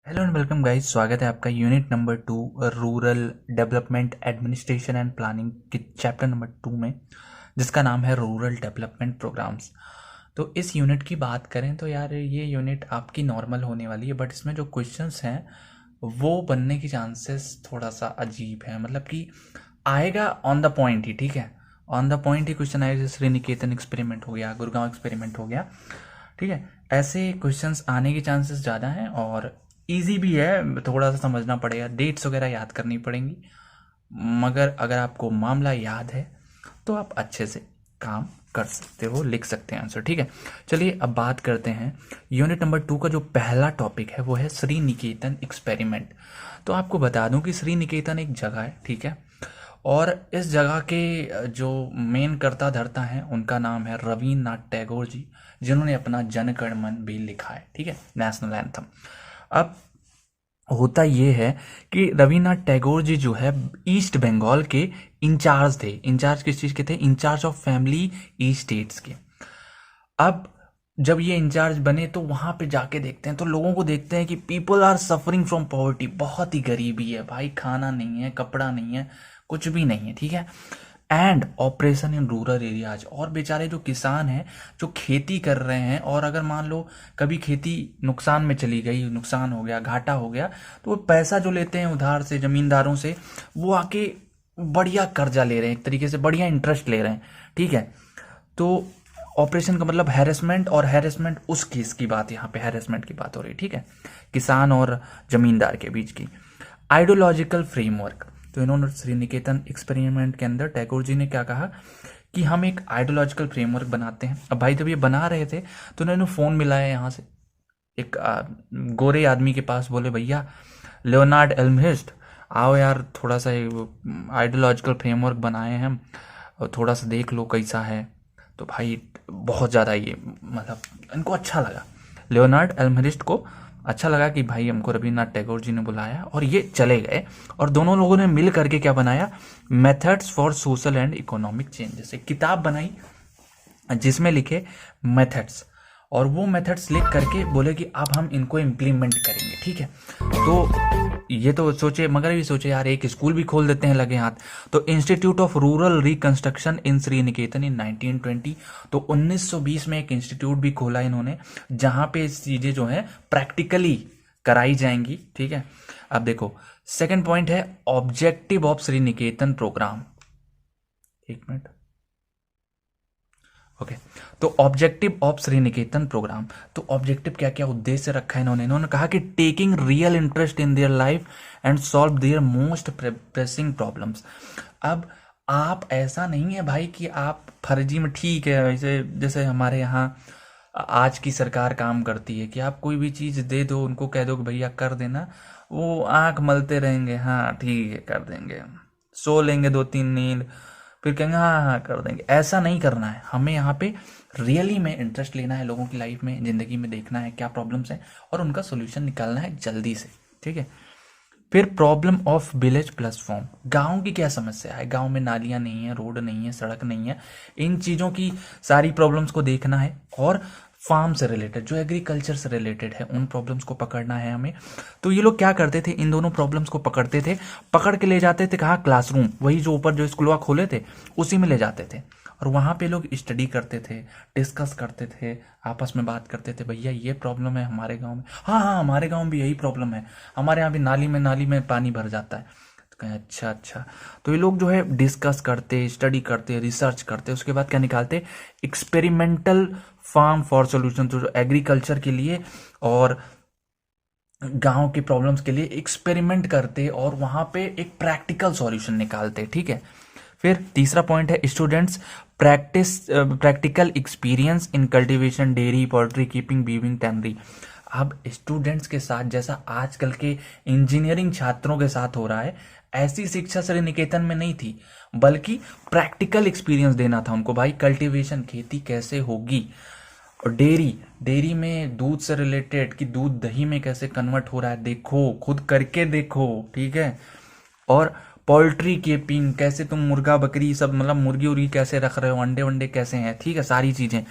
Hello and welcome guys. स्वागत है आपका unit number 2 rural development administration and planning के चैप्टर नंबर 2 में, जिसका नाम है रूरल डेवलपमेंट प्रोग्राम्स। तो इस यूनिट की बात करें तो यार ये यूनिट आपकी नॉर्मल होने वाली है, बट इसमें जो क्वेश्चंस हैं वो बनने की चांसेस थोड़ा सा अजीब है। मतलब कि आएगा ऑन द पॉइंट ही, ठीक है, on the point he question आएगा। जैसे श्रीनिकेतन एक्सपेरिमेंट हो गया, गुड़गांव एक्सपेरिमेंट हो गया, ठीक है। ऐसे क्वेश्चंस आने की चांसेस ज़्यादा हैं और इजी भी है। थोड़ा सा समझना पड़ेगा, डेट्स वगैरह याद करनी पड़ेंगी, मगर अगर आपको मामला याद है तो आप अच्छे से काम कर सकते हो, लिख सकते हैं आंसर, ठीक है। चलिए अब बात करते हैं यूनिट नंबर 2 का। जो पहला टॉपिक है वो है श्री निकेतन एक्सपेरिमेंट। तो आपको बता दूं कि श्री निकेतन एक जगह है, ठीक है, और इस जगह के जो मेन कर्ता धर्ता हैं उनका नाम है रविन्द्रनाथ टैगोर जी, जिन्होंने अपना जन गण मन भी लिखा है, ठीक है, नेशनल एंथम। अब होता ये है कि रविन्द्रनाथ टैगोर जी जो है ईस्ट बंगाल के इंचार्ज थे। इंचार्ज किस चीज़ के थे? Incharge of family estates के। अब जब ये इंचार्ज बने तो वहां पे जाके देखते हैं तो लोगों को देखते हैं कि people are suffering from poverty. बहुत ही गरीबी है भाई, खाना नहीं है, कपड़ा नहीं है, कुछ भी नहीं है, ठीक है। And operation in rural areas. और बेचारे जो किसान हैं जो खेती कर रहे हैं, और अगर मान लो कभी खेती नुकसान में चली गई, नुकसान हो गया, घाटा हो गया, तो वो पैसा जो लेते हैं उधार से जमींदारों से, वो आके बढ़िया कर्जा ले रहे हैं, एक तरीके से बढ़िया इंटरेस्ट ले रहे हैं, ठीक है। तो ऑपरेशन का मतलब हैरेसमेंट, और हैरेसमेंट उस केस की बात, यहाँ पे हैरेसमेंट की बात हो रही है, ठीक है, किसान और जमींदार के बीच की। Ideological framework. तो इन्होंने श्री निकेतन एक्सपेरिमेंट के अंदर टैगोर जी ने क्या कहा कि हम एक आइडियोलॉजिकल फ्रेमवर्क बनाते हैं। अब भाई जब ये बना रहे थे तो उन्होंने फ़ोन मिलाया यहाँ से एक गोरे आदमी के पास, बोले भैया लियोनार्ड एल्महिस्ट आओ यार, थोड़ा सा आइडियोलॉजिकल फ्रेमवर्क बनाए हैं हम, और थोड़ा सा देख लो कैसा है। तो भाई बहुत ज़्यादा ये मतलब इनको अच्छा लगा, लियोनार्ड एल्महिस्ट को अच्छा लगा कि भाई हमको रविन्द्रनाथ टैगोर जी ने बुलाया, और ये चले गए। और दोनों लोगों ने मिल करके क्या बनाया? Methods for social and economic changes. एक किताब बनाई जिसमें लिखे मेथड्स, और वो मेथड्स लिख करके बोले कि अब हम इनको इम्प्लीमेंट करेंगे, ठीक है। तो ये तो सोचे, मगर ये सोचे यार एक स्कूल भी खोल देते हैं लगे हाथ। तो इंस्टीट्यूट ऑफ रूरल रिकंस्ट्रक्शन इन श्री निकेतन इन 1920। तो 1920 में एक इंस्टीट्यूट भी खोला इन्होंने, जहां पे चीजें जो है प्रैक्टिकली कराई जाएंगी, ठीक है। अब देखो सेकंड पॉइंट है objective of Sriniketan programme. एक मिनट, ओके। तो objective of Sriniketan programme, तो ऑब्जेक्टिव क्या क्या उद्देश्य रखा है इन्होंने? इन्होंने कहा कि taking real interest in their life and solve their most pressing problems. अब आप ऐसा नहीं है भाई कि आप फर्जी में, ठीक है, वैसे जैसे हमारे यहाँ आज की सरकार काम करती है कि आप कोई भी चीज दे दो, उनको कह दो कि भैया कर देना, वो आंख मलते रहेंगे, हाँ ठीक है कर देंगे, सो लेंगे दो तीन नींद, फिर कहेंगे हाँ हाँ कर देंगे। ऐसा नहीं करना है हमें, यहाँ पे रियली में इंटरेस्ट लेना है, लोगों की लाइफ में, जिंदगी में देखना है क्या प्रॉब्लम्स हैं और उनका सोल्यूशन निकालना है जल्दी से, ठीक है। फिर प्रॉब्लम ऑफ विलेज प्लेटफॉर्म। गांव की क्या समस्या है? गांव में नालियां नहीं है, रोड नहीं है, सड़क नहीं है, इन चीज़ों की सारी प्रॉब्लम्स को देखना है। और फार्म से रिलेटेड, जो एग्रीकल्चर से रिलेटेड है, उन प्रॉब्लम्स को पकड़ना है हमें। तो ये लोग क्या करते थे? इन दोनों प्रॉब्लम्स को पकड़ते थे, पकड़ के ले जाते थे कहाँ? क्लासरूम, वही जो ऊपर जो स्कूलवा खोले थे उसी में ले जाते थे, और वहाँ पे लोग स्टडी करते थे, डिस्कस करते थे, आपस में बात करते थे, भैया ये प्रॉब्लम है हमारे गांव में, हाँ हाँ हमारे गांव में भी यही प्रॉब्लम है, हमारे यहाँ भी नाली में पानी भर जाता है। तो कहें अच्छा अच्छा। तो ये लोग जो है डिस्कस करते, स्टडी करते, रिसर्च करते, उसके बाद क्या निकालते? Experimental farm for solution. तो जो एग्रीकल्चर के लिए और गांव की प्रॉब्लम्स के लिए एक्सपेरिमेंट करते और वहां पे एक प्रैक्टिकल सॉल्यूशन निकालते, ठीक है। फिर तीसरा पॉइंट है students practical experience in cultivation, dairy, poultry, keeping, weaving, tannery. अब स्टूडेंट्स के साथ जैसा आजकल के इंजीनियरिंग छात्रों के साथ हो रहा है, ऐसी शिक्षा श्री निकेतन में नहीं थी, बल्कि प्रैक्टिकल एक्सपीरियंस देना था उनको। भाई कल्टीवेशन, खेती कैसे होगी, और डेयरी, डेयरी में दूध से रिलेटेड कि दूध दही में कैसे कन्वर्ट हो रहा है, देखो, खुद करके देखो, ठीक है। और पोल्ट्री कीपिंग, कैसे तुम मुर्गा बकरी सब, मतलब मुर्गी उर्गी कैसे रख रहे हो, अंडे वंडे कैसे हैं, ठीक है, सारी चीजें।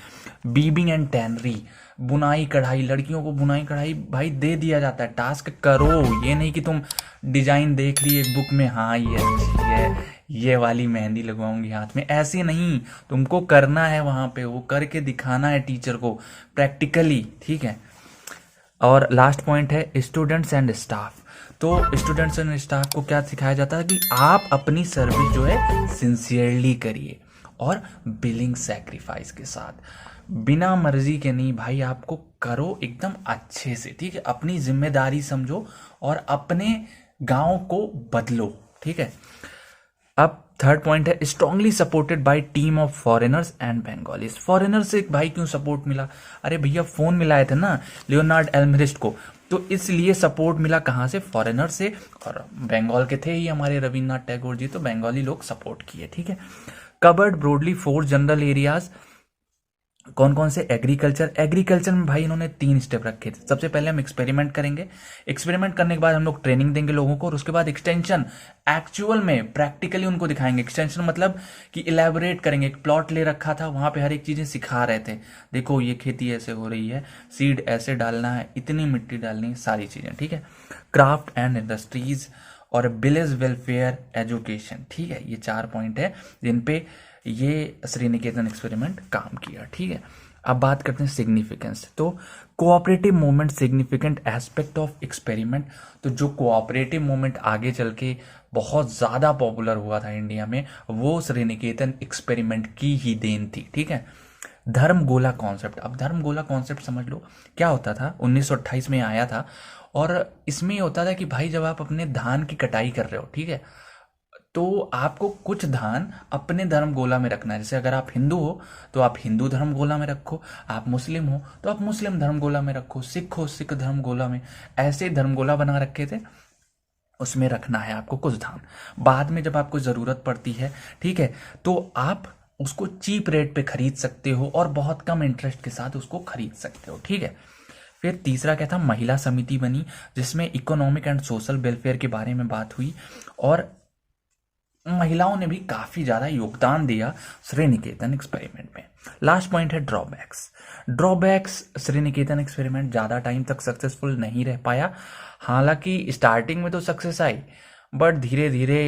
बीबिंग एंड टैनरी, बुनाई कढ़ाई, लड़कियों को बुनाई कढ़ाई भाई दे दिया जाता है, टास्क करो। ये नहीं कि तुम डिजाइन देख ली एक बुक में, हाँ ये अच्छी है, ये वाली मेहंदी लगवाऊंगी हाथ में, ऐसे नहीं, तुमको करना है वहां पे, वो करके दिखाना है टीचर को प्रैक्टिकली, ठीक है। और लास्ट पॉइंट है स्टूडेंट्स एंड स्टाफ। तो स्टूडेंट्स एंड स्टाफ को क्या सिखाया जाता है कि आप अपनी सर्विस जो है सिंसियरली करिए और बिलिंग सेक्रीफाइस के साथ, बिना मर्जी के नहीं भाई, आपको करो एकदम अच्छे से, ठीक है। अपनी जिम्मेदारी समझो और अपने गांव को बदलो, ठीक है। अब थर्ड पॉइंट है strongly supported by team of foreigners and Bengalis. Foreigner से भाई क्यों सपोर्ट मिला? अरे भैया फोन मिलाए थे ना लियोनार्ड एल्मरिस्ट को, तो इसलिए सपोर्ट मिला कहाँ से? फॉरेनर से। और बंगाल के थे ही हमारे रविन्द्रनाथ टैगोर जी, तो बंगाली लोग सपोर्ट किए, ठीक है। Covered broadly 4 general areas. कौन कौन से? एग्रीकल्चर में भाई इन्होंने 3 स्टेप रखे थे। सबसे पहले हम एक्सपेरिमेंट करेंगे, एक्सपेरिमेंट करने के बाद हम लोग ट्रेनिंग देंगे लोगों को, और उसके बाद एक्सटेंशन, एक्चुअल में प्रैक्टिकली उनको दिखाएंगे। एक्सटेंशन मतलब कि इलेबोरेट करेंगे, एक प्लॉट ले रखा था, वहां पे हर एक चीजें सिखा रहे थे, देखो ये खेती ऐसे हो रही है, सीड ऐसे डालना है, इतनी मिट्टी डालनी है, सारी चीजें, ठीक है। क्राफ्ट एंड इंडस्ट्रीज और विलेज वेलफेयर एजुकेशन, ठीक है। ये 4 पॉइंट है जिन पे ये श्रीनिकेतन एक्सपेरिमेंट काम किया, ठीक है। अब बात करते हैं सिग्निफिकेंस। तो cooperative movement significant aspect of experiment. तो जो कोऑपरेटिव मूवमेंट आगे चल के बहुत ज्यादा पॉपुलर हुआ था इंडिया में, वो श्रीनिकेतन एक्सपेरिमेंट की ही देन थी, ठीक है। धर्मगोला कॉन्सेप्ट। अब धर्मगोला कॉन्सेप्ट समझ लो क्या होता था। 1928 में आया था, और इसमें होता था कि भाई जब आप अपने धान की कटाई कर रहे हो, ठीक है, तो आपको कुछ धान अपने धर्म गोला में रखना है। जैसे अगर आप हिंदू हो तो आप हिंदू धर्म गोला में रखो, आप मुस्लिम हो तो आप मुस्लिम धर्म गोला में रखो, सिख हो सिख धर्म गोला में, ऐसे धर्म गोला बना रखे थे, उसमें रखना है आपको कुछ धान। बाद में जब आपको जरूरत पड़ती है, ठीक है, तो आप उसको चीप रेट पे खरीद सकते हो और बहुत कम इंटरेस्ट के साथ उसको खरीद सकते हो, ठीक है। फिर तीसरा क्या था? महिला समिति बनी, जिसमें इकोनॉमिक एंड सोशल वेलफेयर के बारे में बात हुई, और महिलाओं ने भी काफी ज्यादा योगदान दिया श्रीनिकेतन एक्सपेरिमेंट में। लास्ट पॉइंट है ड्रॉबैक्स। ड्रॉबैक्स, श्रीनिकेतन एक्सपेरिमेंट ज्यादा टाइम तक सक्सेसफुल नहीं रह पाया। हालांकि स्टार्टिंग में तो सक्सेस आई, बट धीरे धीरे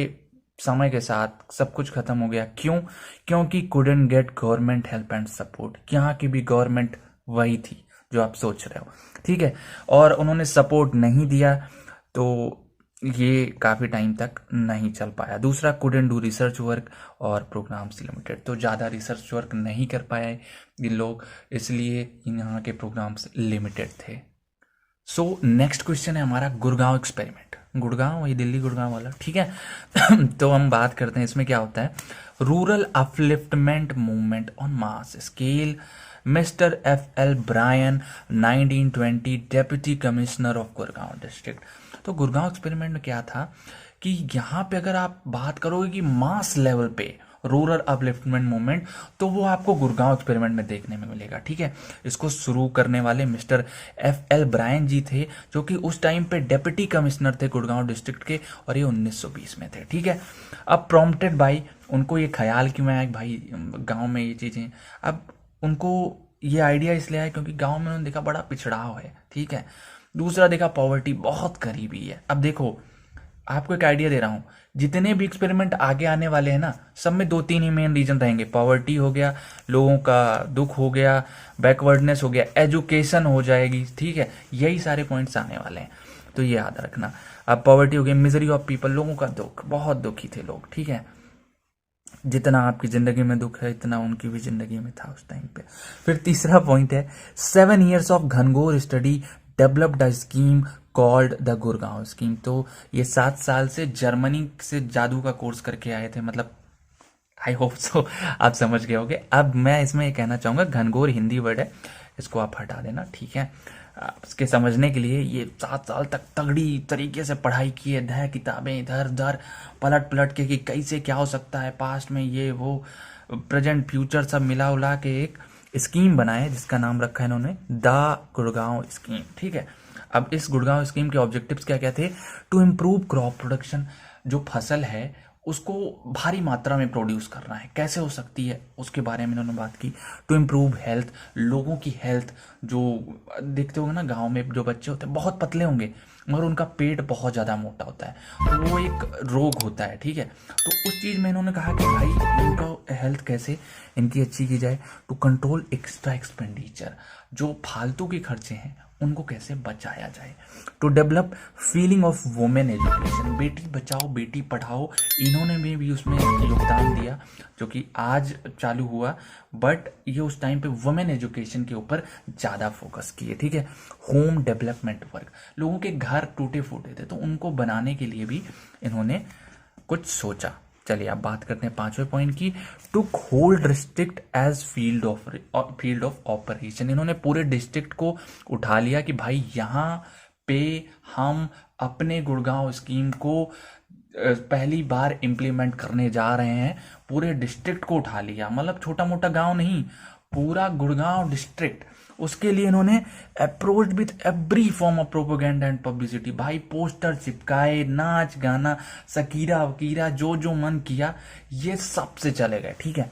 समय के साथ सब कुछ खत्म हो गया। क्यों? क्योंकि couldn't get government help and support. यहाँ की भी गवर्नमेंट वही थी जो आप सोच रहे हो, ठीक है, और उन्होंने सपोर्ट नहीं दिया, तो ये काफ़ी टाइम तक नहीं चल पाया। दूसरा, कुडंट डू रिसर्च वर्क और प्रोग्राम्स लिमिटेड। तो ज़्यादा रिसर्च वर्क नहीं कर पाए ये लोग, इसलिए यहाँ के प्रोग्राम्स लिमिटेड थे। सो नेक्स्ट क्वेश्चन है हमारा गुड़गांव एक्सपेरिमेंट। गुड़गांव, वही दिल्ली गुड़गांव वाला, ठीक है। तो हम बात करते हैं इसमें क्या होता है। Rural upliftment movement on mass scale, mister F.L. Brayne, 1920, deputy commissioner of Gurgaon district. तो गुड़गांव एक्सपेरिमेंट में क्या था कि यहाँ पे अगर आप बात करोगे कि मास लेवल पे रूरल अपलिफ्टमेंट मूवमेंट, तो वो आपको गुड़गांव एक्सपेरिमेंट में देखने में मिलेगा, ठीक है। इसको शुरू करने वाले मिस्टर F.L. ब्रायन जी थे, जो कि उस टाइम पे डेप्यूटी कमिश्नर थे गुड़गांव डिस्ट्रिक्ट के, और ये 1920 में थे, ठीक है। अब प्रॉम्प्टेड बाई, उनको ये ख्याल क्यों आया भाई गाँव में ये चीज़ें, अब उनको ये आइडिया इसलिए आया क्योंकि गाँव में उन्होंने देखा बड़ा पिछड़ाव है, ठीक है। दूसरा देखा पॉवर्टी बहुत करीबी है। अब देखो आपको एक आइडिया दे रहा हूं, जितने भी एक्सपेरिमेंट आगे आने वाले हैं ना, सब में 2-3 ही मेन रीजन रहेंगे। पॉवर्टी हो गया, लोगों का दुख हो गया, बैकवर्डनेस हो गया, एजुकेशन हो जाएगी, ठीक है, यही सारे पॉइंट्स आने वाले हैं, तो ये याद रखना। अब पॉवर्टी हो गया, मिजरी ऑफ पीपल, लोगों का दुख, बहुत दुखी थे लोग, ठीक है। जितना आपकी जिंदगी में दुख है इतना उनकी भी जिंदगी में था उस टाइम पे। फिर तीसरा पॉइंट है 7 years ऑफ घनघोर study developed a scheme called the Gurgaon scheme. तो ये 7 साल से जर्मनी से जादू का कोर्स करके आए थे, मतलब आई होप सो आप समझ गए होगे। अब मैं इसमें ये कहना चाहूंगा, घनघोर हिंदी वर्ड है, इसको आप हटा देना, ठीक है। इसके समझने के लिए ये 7 साल तक तगड़ी तरीके से पढ़ाई की है, अध्याय किताबें इधर उधर पलट पलट के कि कैसे क्या हो सकता है पास्ट में, ये वो प्रेजेंट फ्यूचर सब मिला उला के एक स्कीम बनाए, जिसका नाम रखा है इन्होंने द गुड़गांव स्कीम, ठीक है। अब इस गुड़गांव स्कीम के ऑब्जेक्टिव्स क्या क्या थे? टू इम्प्रूव क्रॉप प्रोडक्शन, जो फसल है उसको भारी मात्रा में प्रोड्यूस करना है, कैसे हो सकती है उसके बारे में इन्होंने बात की। टू इम्प्रूव हेल्थ, लोगों की हेल्थ जो देखते होंगे ना गांव में जो बच्चे होते हैं बहुत पतले होंगे मगर उनका पेट बहुत ज़्यादा मोटा होता है, तो वो एक रोग होता है, ठीक है। तो उस चीज़ में इन्होंने कहा कि भाई इनका हेल्थ कैसे इनकी अच्छी की जाए, टू कंट्रोल एक्स्ट्रा एक्सपेंडिचर, जो फालतू के खर्चे हैं उनको कैसे बचाया जाए, to develop feeling of women education, बेटी बचाओ बेटी पढ़ाओ, इन्होंने भी उसमें योगदान दिया जो कि आज चालू हुआ, बट ये उस टाइम पे वुमेन एजुकेशन के ऊपर ज़्यादा फोकस किए, ठीक है। होम डेवलपमेंट वर्क, लोगों के घर टूटे फूटे थे तो उनको बनाने के लिए भी इन्होंने कुछ सोचा। चलिए अब बात करते हैं 5वें पॉइंट की, to hold district as field of operation, इन्होंने पूरे डिस्ट्रिक्ट को उठा लिया कि भाई यहाँ पे हम अपने गुड़गांव स्कीम को पहली बार इम्प्लीमेंट करने जा रहे हैं, पूरे डिस्ट्रिक्ट को उठा लिया, मतलब छोटा मोटा गांव नहीं, पूरा गुड़गांव डिस्ट्रिक्ट। उसके लिए इन्होंने approach with every form of propaganda and publicity, भाई पोस्टर चिपकाए, नाच गाना, सकीरा वकीरा, जो जो मन किया ये सबसे चले गए, ठीक है।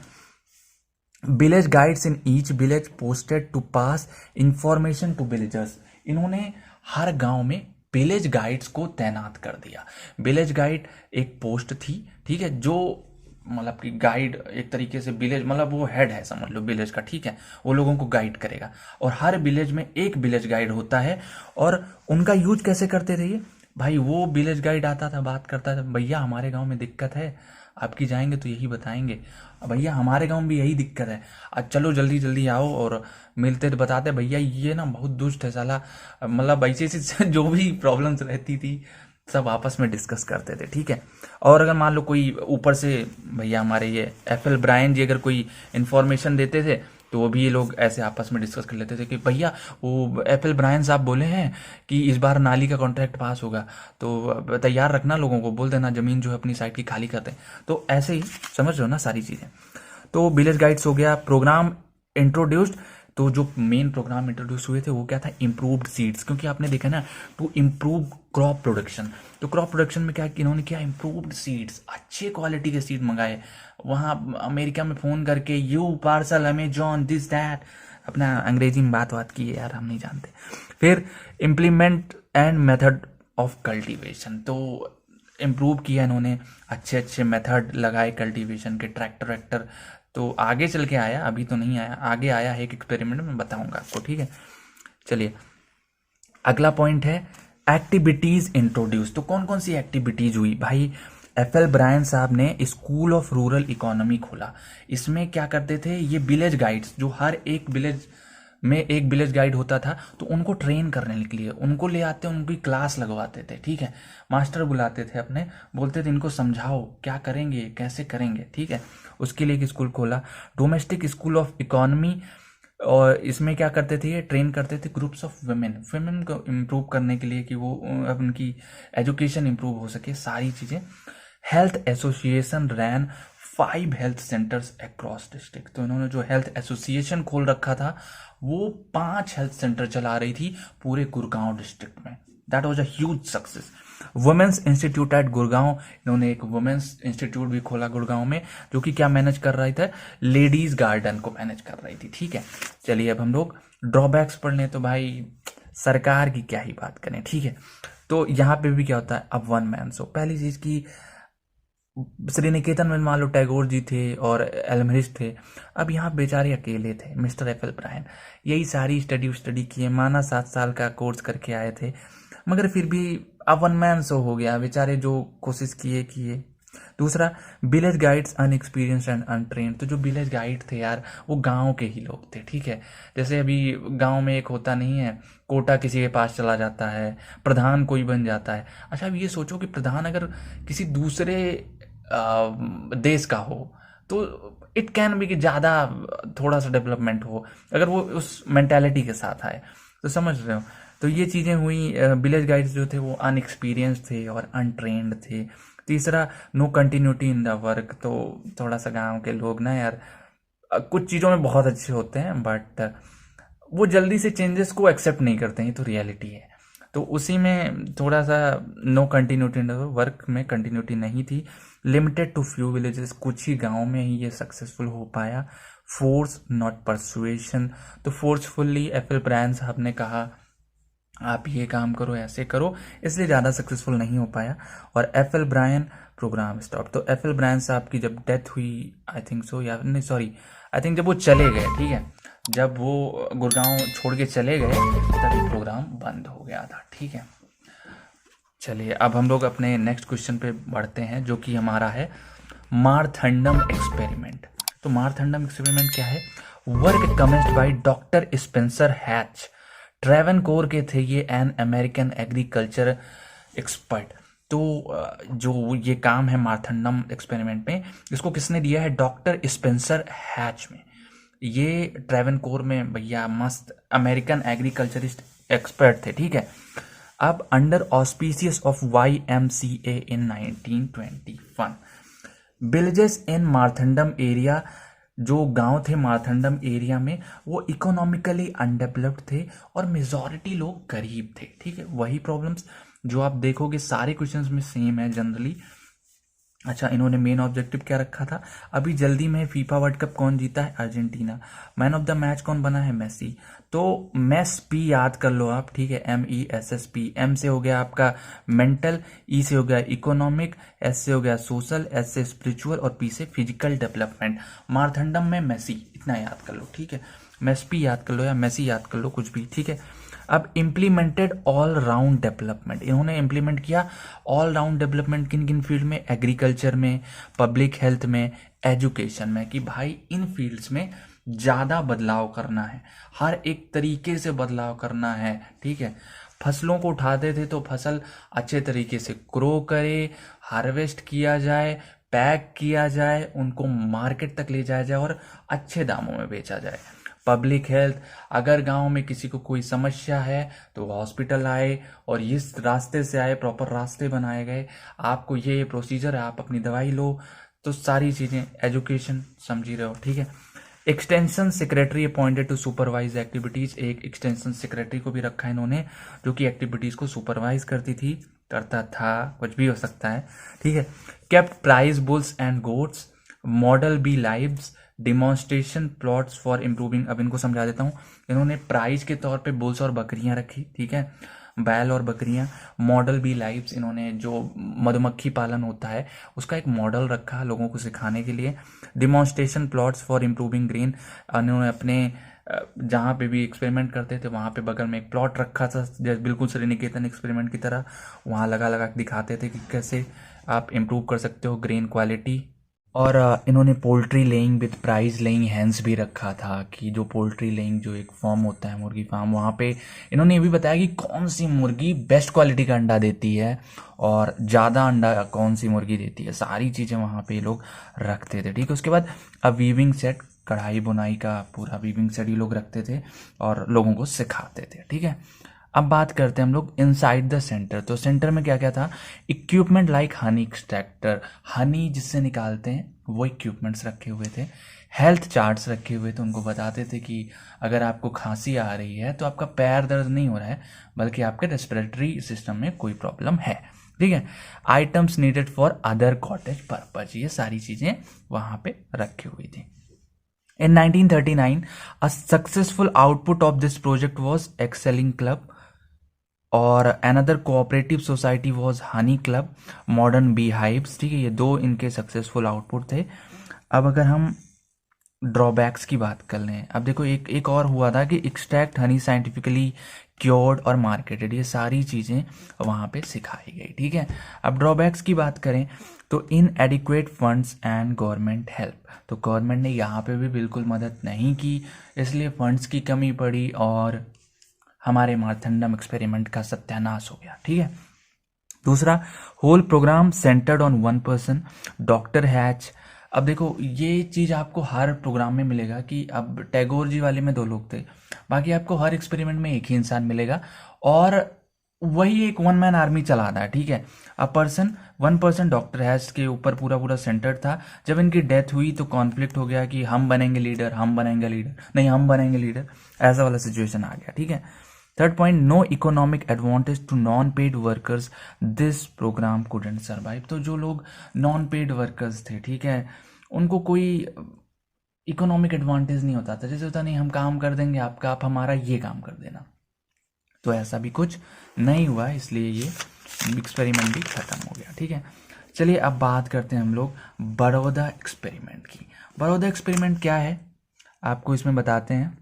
Village guides in each village posted to pass information to villagers, इन्होंने हर गांव में विलेज गाइड्स को तैनात कर दिया। विलेज गाइड एक पोस्ट थी, ठीक है, जो मतलब कि गाइड एक तरीके से विलेज, मतलब वो हेड है समझ लो विलेज का, ठीक है, वो लोगों को गाइड करेगा और हर विलेज में एक विलेज गाइड होता है। और उनका यूज कैसे करते थे ये भाई, वो विलेज गाइड आता था, बात करता था, भैया हमारे गांव में दिक्कत है, आपकी जाएंगे तो यही बताएंगे, भैया हमारे गांव में भी यही दिक्कत है, आज चलो जल्दी जल्दी आओ, और मिलते तो बताते भैया ये ना बहुत दुष्ट है साला, मतलब ऐसी ऐसी जो भी प्रॉब्लम्स रहती थी सब आपस में डिस्कस करते थे, ठीक है। और अगर मान लो कोई ऊपर से भैया हमारे ये एफएल ब्रायन जी अगर कोई इन्फॉर्मेशन देते थे तो वो भी ये लोग ऐसे आपस में डिस्कस कर लेते थे कि भैया वो एफएल ब्रायन साहब बोले हैं कि इस बार नाली का कॉन्ट्रैक्ट पास होगा, तो तैयार रखना, लोगों को बोल देना जमीन जो है अपनी साइड की खाली कर दें। तो ऐसे ही समझ रहे हो ना सारी चीज़ें। तो विलेज गाइड्स हो गया, प्रोग्राम इंट्रोड्यूस्ड, तो जो मेन प्रोग्राम इंट्रोड्यूस हुए थे वो क्या था, इम्प्रूव्ड सीड्स, क्योंकि आपने देखा ना टू इम्प्रूव क्रॉप प्रोडक्शन, तो क्रॉप प्रोडक्शन में क्या इन्होंने किया, इम्प्रूव्ड सीड्स, अच्छे क्वालिटी के सीड मंगाए, वहाँ अमेरिका में फ़ोन करके you parcel Amazon this that, अपना अंग्रेजी में बात की है यार, हम नहीं जानते। फिर implement and method of cultivation, तो इम्प्रूव किया इन्होंने, अच्छे अच्छे मेथड लगाए कल्टीवेशन के, ट्रैक्टर वैक्टर, तो आगे चल के आया, अभी तो नहीं आया, आगे आया है एक एक्सपेरिमेंट में बताऊंगा आपको, ठीक है। चलिए अगला पॉइंट है एक्टिविटीज इंट्रोड्यूस, तो कौन कौन सी एक्टिविटीज हुई भाई, एफएल ब्रायन साहब ने स्कूल ऑफ रूरल इकोनॉमी खोला। इसमें क्या करते थे, ये विलेज गाइड्स, जो हर एक विलेज में एक विलेज गाइड होता था, तो उनको ट्रेन करने के लिए उनको ले आते, उनकी क्लास लगवाते थे, ठीक है, मास्टर बुलाते थे अपने, बोलते थे इनको समझाओ क्या करेंगे कैसे करेंगे, ठीक है। उसके लिए एक स्कूल खोला, डोमेस्टिक स्कूल ऑफ इकोनॉमी, और इसमें क्या करते थे, ये ट्रेन करते थे ग्रुप्स ऑफ वुमेन को इम्प्रूव करने के लिए कि वो अब उनकी एजुकेशन इम्प्रूव हो सके, सारी चीज़ें। हेल्थ एसोसिएशन रैन 5 हेल्थ सेंटर्स अक्रॉस डिस्ट्रिक्ट, तो इन्होंने जो हेल्थ एसोसिएशन खोल रखा था वो 5 हेल्थ सेंटर चला रही थी पूरे गुड़गांव डिस्ट्रिक्ट में, that was a huge success. Women's institute at Gurgaon, इन्होंने एक वुमेन्स इंस्टीट्यूट भी खोला गुड़गांव में, जो कि क्या मैनेज कर रही था, लेडीज गार्डन को मैनेज कर रही थी, ठीक है। चलिए अब हम लोग ड्रॉबैक्स पढ़ लें, तो भाई सरकार की क्या ही बात करें, ठीक है। तो यहाँ पे भी क्या होता है, अब वन मैन शो, पहली चीज की श्री निकेतन में मान लो टैगोर जी थे और एल्मरिस्ट थे, अब यहाँ बेचारे अकेले थे, मिस्टर एफएल ब्रायन, यही सारी स्टडी किए, माना 7 साल का कोर्स करके आए थे, मगर फिर भी अब वन मैन शो हो गया, बेचारे जो कोशिश किए। दूसरा, village guides inexperienced and untrained, तो जो विलेज गाइड थे यार वो गांव के ही लोग थे, ठीक है। जैसे अभी गांव में एक होता नहीं है, कोटा किसी के पास चला जाता है, प्रधान कोई बन जाता है। अच्छा अब ये सोचो कि प्रधान अगर किसी दूसरे देश का हो तो इट कैन बी कि ज़्यादा थोड़ा सा डेवलपमेंट हो, अगर वो उस मेंटालिटी के साथ आए, तो समझ रहे हो। तो ये चीज़ें हुई, विलेज गाइड्स जो थे वो अनएक्सपीरियंस थे और अनट्रेंड थे। तीसरा, no continuity in the work, तो थोड़ा सा गांव के लोग ना यार कुछ चीज़ों में बहुत अच्छे होते हैं बट वो जल्दी से चेंजेस को एक्सेप्ट नहीं करते हैं, ये तो रियलिटी है। तो उसी में थोड़ा सा no continuity in the work में कंटिन्यूटी नहीं थी। लिमिटेड टू फ्यू विलेजेस, कुछ ही गाँव में ही ये सक्सेसफुल हो पाया। Force not persuasion. तो फोर्सफुली एफएल ब्रायन साहब ने कहा आप ये काम करो, ऐसे करो, इसलिए ज़्यादा सक्सेसफुल नहीं हो पाया और एफएल ब्रायन प्रोग्राम स्टॉप। तो एफएल ब्रायन साहब की जब डेथ हुई, आई थिंक सो, या नहीं सॉरी, आई थिंक जब वो चले गए, ठीक है, जब वो गुड़गांव छोड़ के चले गए तभी प्रोग्राम बंद हो गया था। ठीक है, चलिए अब हम लोग अपने नेक्स्ट क्वेश्चन पे बढ़ते हैं, जो कि हमारा है मारथंडम एक्सपेरिमेंट। तो मारथंडम एक्सपेरिमेंट क्या है? Work commenced by doctor Spencer hatch, Travancore के थे ये, एन अमेरिकन एग्रीकल्चर एक्सपर्ट। तो जो ये काम है मारथंडम एक्सपेरिमेंट में, इसको किसने दिया है? डॉक्टर स्पेंसर हैच में। ये ट्रेवनकोर में भैया मस्त अमेरिकन एग्रीकल्चरिस्ट एक्सपर्ट थे। ठीक है, अब under auspicious of YMCA in 1921 villages in Marthandam area, जो गांव थे मारथंडम एरिया में, वो इकोनॉमिकली अनडेवलप्ड थे और मेजॉरिटी लोग गरीब थे। ठीक है, वही प्रॉब्लम्स जो आप देखोगे सारे क्वेश्चंस में सेम है जनरली। अच्छा, इन्होंने मेन ऑब्जेक्टिव क्या रखा था? अभी जल्दी में फीफा वर्ल्ड कप कौन जीता है? Argentina. Man of the match कौन बना है? मेसी। तो MESS P याद कर लो आप। ठीक है, MESSP। M से हो गया आपका मेंटल, E से हो गया इकोनॉमिक, S से हो गया सोशल, S से स्पिरिचुअल और P से फिजिकल डेवलपमेंट। मारथंडम में मेसी, इतना याद कर लो। ठीक है, MESS P याद कर लो या मेसी याद कर लो, कुछ भी। ठीक है, अब इम्प्लीमेंटेड ऑल राउंड डेवलपमेंट, इन्होंने इम्प्लीमेंट किया ऑल राउंड डेवलपमेंट किन किन फील्ड में? एग्रीकल्चर में, पब्लिक हेल्थ में, एजुकेशन में, कि भाई इन फील्ड्स में ज़्यादा बदलाव करना है, हर एक तरीके से बदलाव करना है। ठीक है, फसलों को उठाते थे तो फसल अच्छे तरीके से ग्रो करे, हार्वेस्ट किया जाए, पैक किया जाए, उनको मार्केट तक ले जाया जाए और अच्छे दामों में बेचा जाए। पब्लिक हेल्थ, अगर गांव में किसी को कोई समस्या है तो हॉस्पिटल आए और इस रास्ते से आए, प्रॉपर रास्ते बनाए गए, आपको ये प्रोसीजर है, आप अपनी दवाई लो। तो सारी चीज़ें, एजुकेशन, समझ ही रहे हो। ठीक है, extension secretary appointed to supervise activities, एक एक्सटेंशन सेक्रेटरी को भी रखा है इन्होंने, जो कि एक्टिविटीज को सुपरवाइज करता था, कुछ भी हो सकता है। ठीक है, kept prize bulls and goats, model beehives, demonstration plots for improving. अब इनको समझा देता हूँ। इन्होंने प्राइज के तौर पे बुल्स और बकरियां रखी। ठीक है, बैल और बकरियां। मॉडल बी लाइव्स, इन्होंने जो मधुमक्खी पालन होता है उसका एक मॉडल रखा लोगों को सिखाने के लिए। Demonstration plots for improving green, इन्होंने अपने जहाँ पे भी एक्सपेरिमेंट करते थे वहाँ पे बगल में एक प्लॉट रखा था, जैसे बिल्कुल श्रीनिकेतन एक्सपेरिमेंट की तरह, वहाँ लगा लगा दिखाते थे कि कैसे आप इम्प्रूव कर सकते हो ग्रेन क्वालिटी। और इन्होंने poultry laying with prize laying hens भी रखा था, कि जो पोल्ट्री लेइंग जो एक फॉर्म होता है मुर्गी फार्म, वहाँ पे इन्होंने ये भी बताया कि कौन सी मुर्गी बेस्ट क्वालिटी का अंडा देती है और ज़्यादा अंडा कौन सी मुर्गी देती है, सारी चीज़ें वहाँ पे ये लोग रखते थे। ठीक है, उसके बाद अब वीविंग सेट, कढ़ाई बुनाई का पूरा वीविंग सेट ये लोग रखते थे और लोगों को सिखाते थे। ठीक है, अब बात करते हैं हम लोग इनसाइड द सेंटर। तो सेंटर में क्या क्या था? Equipment like Honey extractor, Honey जिससे निकालते हैं वो इक्विपमेंट्स रखे हुए थे। हेल्थ चार्ट्स रखे हुए थे, उनको बताते थे कि अगर आपको खांसी आ रही है तो आपका पैर दर्द नहीं हो रहा है, बल्कि आपके रेस्पिरेटरी सिस्टम में कोई प्रॉब्लम है। ठीक है, items needed for other cottage purpose, ये सारी चीज़ें वहाँ पे रखी हुई थी। In 1939, a successful output of this project was Excelling Club, और another cooperative society was Honey club, modern bee hives. ठीक है, ये दो इनके सक्सेसफुल आउटपुट थे। अब अगर हम ड्रॉबैक्स की बात कर लें, अब देखो एक और हुआ था कि एक्सट्रैक्ट हनी साइंटिफिकली क्योर्ड और मार्केटेड, ये सारी चीज़ें वहाँ पे सिखाई गई। ठीक है, अब ड्रॉबैक्स की बात करें तो inadequate funds and government help, तो गवर्नमेंट ने यहाँ पे भी बिल्कुल मदद नहीं की, इसलिए फंड्स की कमी पड़ी और हमारे मारथंडम एक्सपेरिमेंट का सत्यानाश हो गया। ठीक है, दूसरा, whole programme centred on one person, doctor Hatch. अब देखो ये चीज़ आपको हर प्रोग्राम में मिलेगा कि अब टैगोर जी वाले में दो लोग थे, बाकी आपको हर एक्सपेरिमेंट में एक ही इंसान मिलेगा और वही एक वन मैन आर्मी चला रहा है। ठीक है, वन पर्सन डॉक्टर हैच के ऊपर पूरा पूरा सेंटर था। जब इनकी डेथ हुई तो कॉन्फ्लिक्ट हो गया कि हम बनेंगे लीडर, नहीं हम बनेंगे लीडर, ऐसा वाला सिचुएशन आ गया। ठीक है, third point, no economic advantage to non paid workers, this programme couldn't survive. तो जो लोग नॉन पेड वर्कर्स थे, ठीक है, उनको कोई इकोनॉमिक एडवांटेज नहीं होता था, जैसे होता नहीं हम काम कर देंगे आपका, आप हमारा ये काम कर देना। तो ऐसा भी कुछ नहीं हुआ, इसलिए ये एक्सपेरिमेंट भी खत्म हो गया। ठीक है, चलिए अब बात करते हैं हम लोग बड़ौदा एक्सपेरिमेंट की। बड़ौदा एक्सपेरिमेंट क्या है आपको इसमें बताते हैं।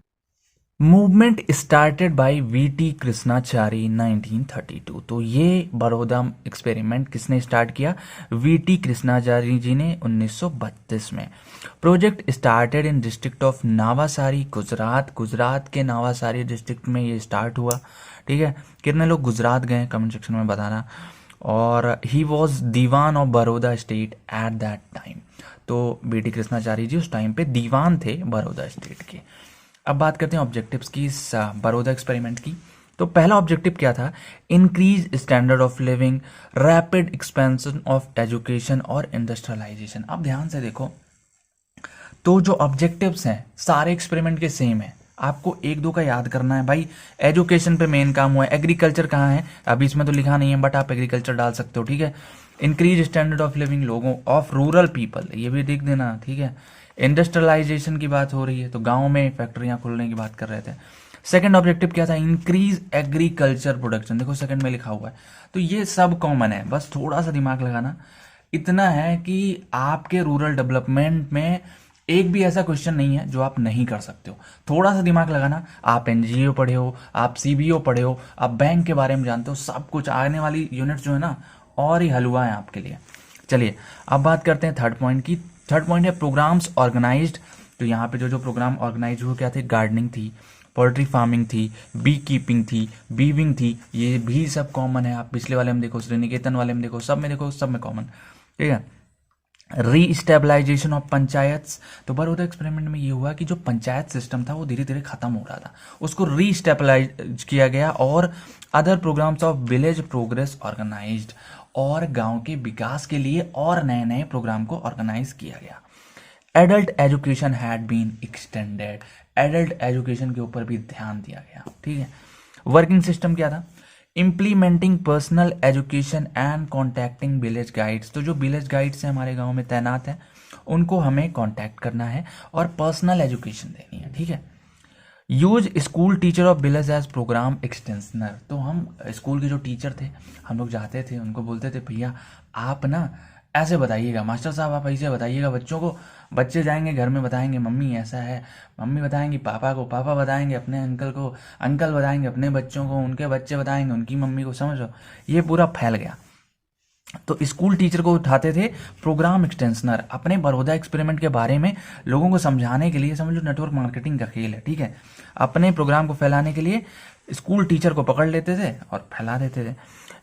Movement started by VT Krishnachari 1932। तो ये बड़ौदा एक्सपेरिमेंट किसने स्टार्ट किया? वीटी कृष्णाचारी जी ने 1932 में। Project started in district of Navsari, Gujarat. Gujarat के नावासारी डिस्ट्रिक्ट में ये स्टार्ट हुआ। ठीक है, कितने लोग गुजरात गए कमेंट सेक्शन में बताना। और he was Dewan of Baroda state at that time. तो वीटी कृष्णाचारी जी उस टाइम पे दीवान थे बड़ौदा स्टेट के। अब बात करते हैं ऑब्जेक्टिव्स की इस बड़ौदा एक्सपेरिमेंट की। तो पहला ऑब्जेक्टिव क्या था? Increase standard of living, rapid expansion of education और इंडस्ट्रियलाइजेशन। अब ध्यान से देखो, तो जो ऑब्जेक्टिव्स हैं सारे एक्सपेरिमेंट के सेम है, आपको एक दो का याद करना है भाई। एजुकेशन पे मेन काम हुआ है। एग्रीकल्चर कहाँ है? अभी इसमें तो लिखा नहीं है, बट आप एग्रीकल्चर डाल सकते हो। ठीक है, इंक्रीज स्टैंडर्ड ऑफ लिविंग लोगों ऑफ रूरल पीपल, ये भी देख देना। ठीक है, इंडस्ट्रियलाइजेशन की बात हो रही है, तो गांव में फैक्ट्रियां खुलने की बात कर रहे थे। सेकंड ऑब्जेक्टिव क्या था? Increase agriculture production. देखो सेकंड में लिखा हुआ है, तो ये सब कॉमन है, बस थोड़ा सा दिमाग लगाना। इतना है कि आपके रूरल डेवलपमेंट में एक भी ऐसा क्वेश्चन नहीं है जो आप नहीं कर सकते हो। थोड़ा सा दिमाग लगाना। आप एनजीओ पढ़े हो, आप सीबीओ पढ़े हो, आप बैंक के बारे में जानते हो, सब कुछ आने वाली यूनिट जो है ना और ही हलवा है आपके लिए। चलिए अब बात करते हैं थर्ड पॉइंट की। थर्ड पॉइंट है प्रोग्राम्स ऑर्गेनाइज्ड। तो यहाँ पे जो जो प्रोग्राम ऑर्गेनाइज हुए क्या थे? गार्डनिंग थी, पोल्ट्री फार्मिंग थी, बी कीपिंग थी, बीविंग थी। ये भी सब कॉमन है। आप पिछले वाले में देखो, श्रीनिकेतन वाले में देखो, सब में देखो, सब में कॉमन। ठीक है, री स्टेबलाइजेशन ऑफ पंचायत। तो बड़ौदा एक्सपेरिमेंट में ये हुआ कि जो पंचायत सिस्टम था वो धीरे धीरे खत्म हो रहा था, उसको री स्टेबलाइज किया गया। और other programmes of village progress organised, और गांव के विकास के लिए और नए नए प्रोग्राम को ऑर्गेनाइज किया गया। Adult education had been extended. Adult education के ऊपर भी ध्यान दिया गया। ठीक है, वर्किंग सिस्टम क्या था? Implementing personal education and contacting village guides. तो जो विलेज गाइड्स हैं हमारे गांव में तैनात हैं, उनको हमें कॉन्टैक्ट करना है और पर्सनल एजुकेशन देनी है। ठीक है, use school teacher of village as programme extensioner. तो हम स्कूल के जो टीचर थे, हम लोग जाते थे, उनको बोलते थे भैया आप ना ऐसे बताइएगा, मास्टर साहब आप ऐसे बताइएगा बच्चों को। बच्चे जाएंगे घर में बताएंगे मम्मी ऐसा है, मम्मी बताएंगी पापा को, पापा बताएंगे अपने अंकल को, अंकल बताएंगे अपने बच्चों को, उनके बच्चे बताएंगे उनकी मम्मी को। समझो, ये पूरा फैल गया। तो स्कूल टीचर को उठाते थे प्रोग्राम एक्सटेंशनर, अपने बड़ौदा एक्सपेरिमेंट के बारे में लोगों को समझाने के लिए। समझ लो नेटवर्क मार्केटिंग का खेल है। ठीक है, अपने प्रोग्राम को फैलाने के लिए स्कूल टीचर को पकड़ लेते थे और फैला देते थे।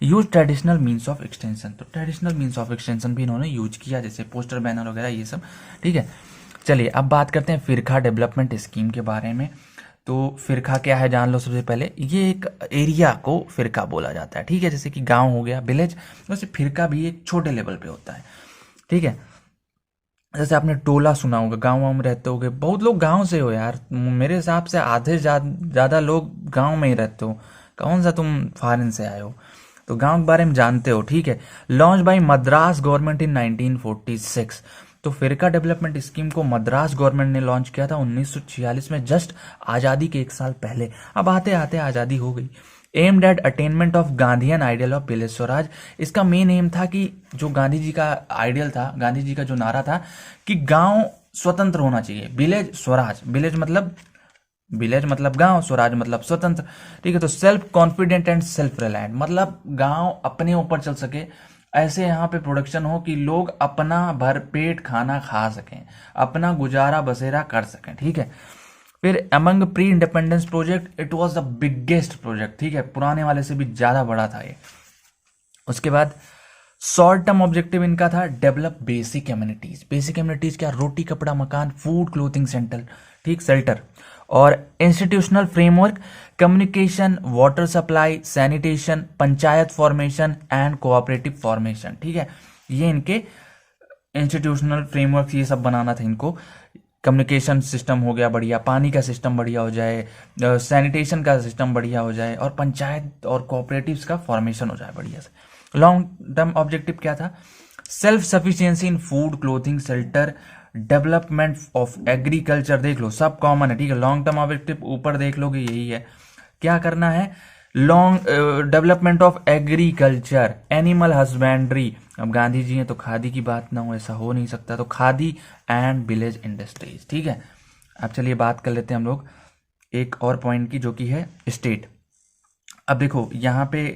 Use traditional means of extension. तो ट्रेडिशनल मीन्स ऑफ एक्सटेंशन भी इन्होंने यूज किया, जैसे पोस्टर बैनर वगैरह ये सब। ठीक है, चलिए अब बात करते हैं फिरका डेवलपमेंट स्कीम के बारे में। तो फिरका क्या है जान लो सबसे पहले। ये एक एरिया को फिरका बोला जाता है। ठीक है, जैसे कि गांव हो गया, विलेज, वैसे फिरका भी एक छोटे लेवल पे होता है। ठीक है, जैसे आपने टोला सुना होगा, गाँव में रहते होगे, बहुत लोग गांव से हो यार, मेरे हिसाब से आधे ज़्यादा लोग गांव में ही रहते हो। कौन सा तुम फॉरेन से आए हो, तो गांव के बारे में जानते हो। ठीक है, launch by Madras government in 1946। तो फिरका डेवलपमेंट स्कीम को मद्रास गवर्नमेंट ने लॉन्च किया था 1946 में, जस्ट आज़ादी के एक साल पहले। अब आते आते आज़ादी हो गई। Aimed at attainment of Gandhian ideal of village Swaraj. इसका मेन एम था कि जो गांधी जी का आइडियल था, गांधी जी का जो नारा था कि गांव स्वतंत्र होना चाहिए, विलेज स्वराज। विलेज मतलब गांव, स्वराज मतलब स्वतंत्र। ठीक है, तो self confident and self reliant, मतलब गांव अपने ऊपर चल सके, ऐसे यहाँ पे प्रोडक्शन हो कि लोग अपना भरपेट खाना खा सकें, अपना गुजारा बसेरा कर सकें। ठीक है, फिर among pre independence project, it was the biggest project. ठीक है, पुराने वाले से भी ज्यादा बड़ा था ये। उसके बाद शॉर्ट टर्म ऑब्जेक्टिव इनका था develop basic communities. Basic communities क्या? रोटी कपड़ा मकान, फूड क्लोथिंग सेंटर, ठीक, शेल्टर। और institutional framework, communication, water supply, sanitation, panchayat formation and cooperative formation. ठीक है, ये इनके इंस्टीट्यूशनल फ्रेमवर्क, ये सब बनाना था इनको। कम्युनिकेशन सिस्टम हो गया बढ़िया, पानी का सिस्टम बढ़िया हो जाए, सैनिटेशन का सिस्टम बढ़िया हो जाए, और पंचायत और कोऑपरेटिव्स का फॉर्मेशन हो जाए बढ़िया से। लॉन्ग टर्म ऑब्जेक्टिव क्या था? Self sufficiency in food clothing shelter development of agriculture देख लो, सब कॉमन है, ठीक है। लॉन्ग टर्म ऑब्जेक्टिव ऊपर देख लोगे यही है, क्या करना है, long development of agriculture, animal husbandry. अब गांधी जी हैं तो खादी की बात ना हो, ऐसा हो नहीं सकता, तो खादी एंड विलेज इंडस्ट्रीज, ठीक है। अब चलिए बात कर लेते हैं हम लोग एक और पॉइंट की, जो कि है स्टेट। अब देखो यहाँ पे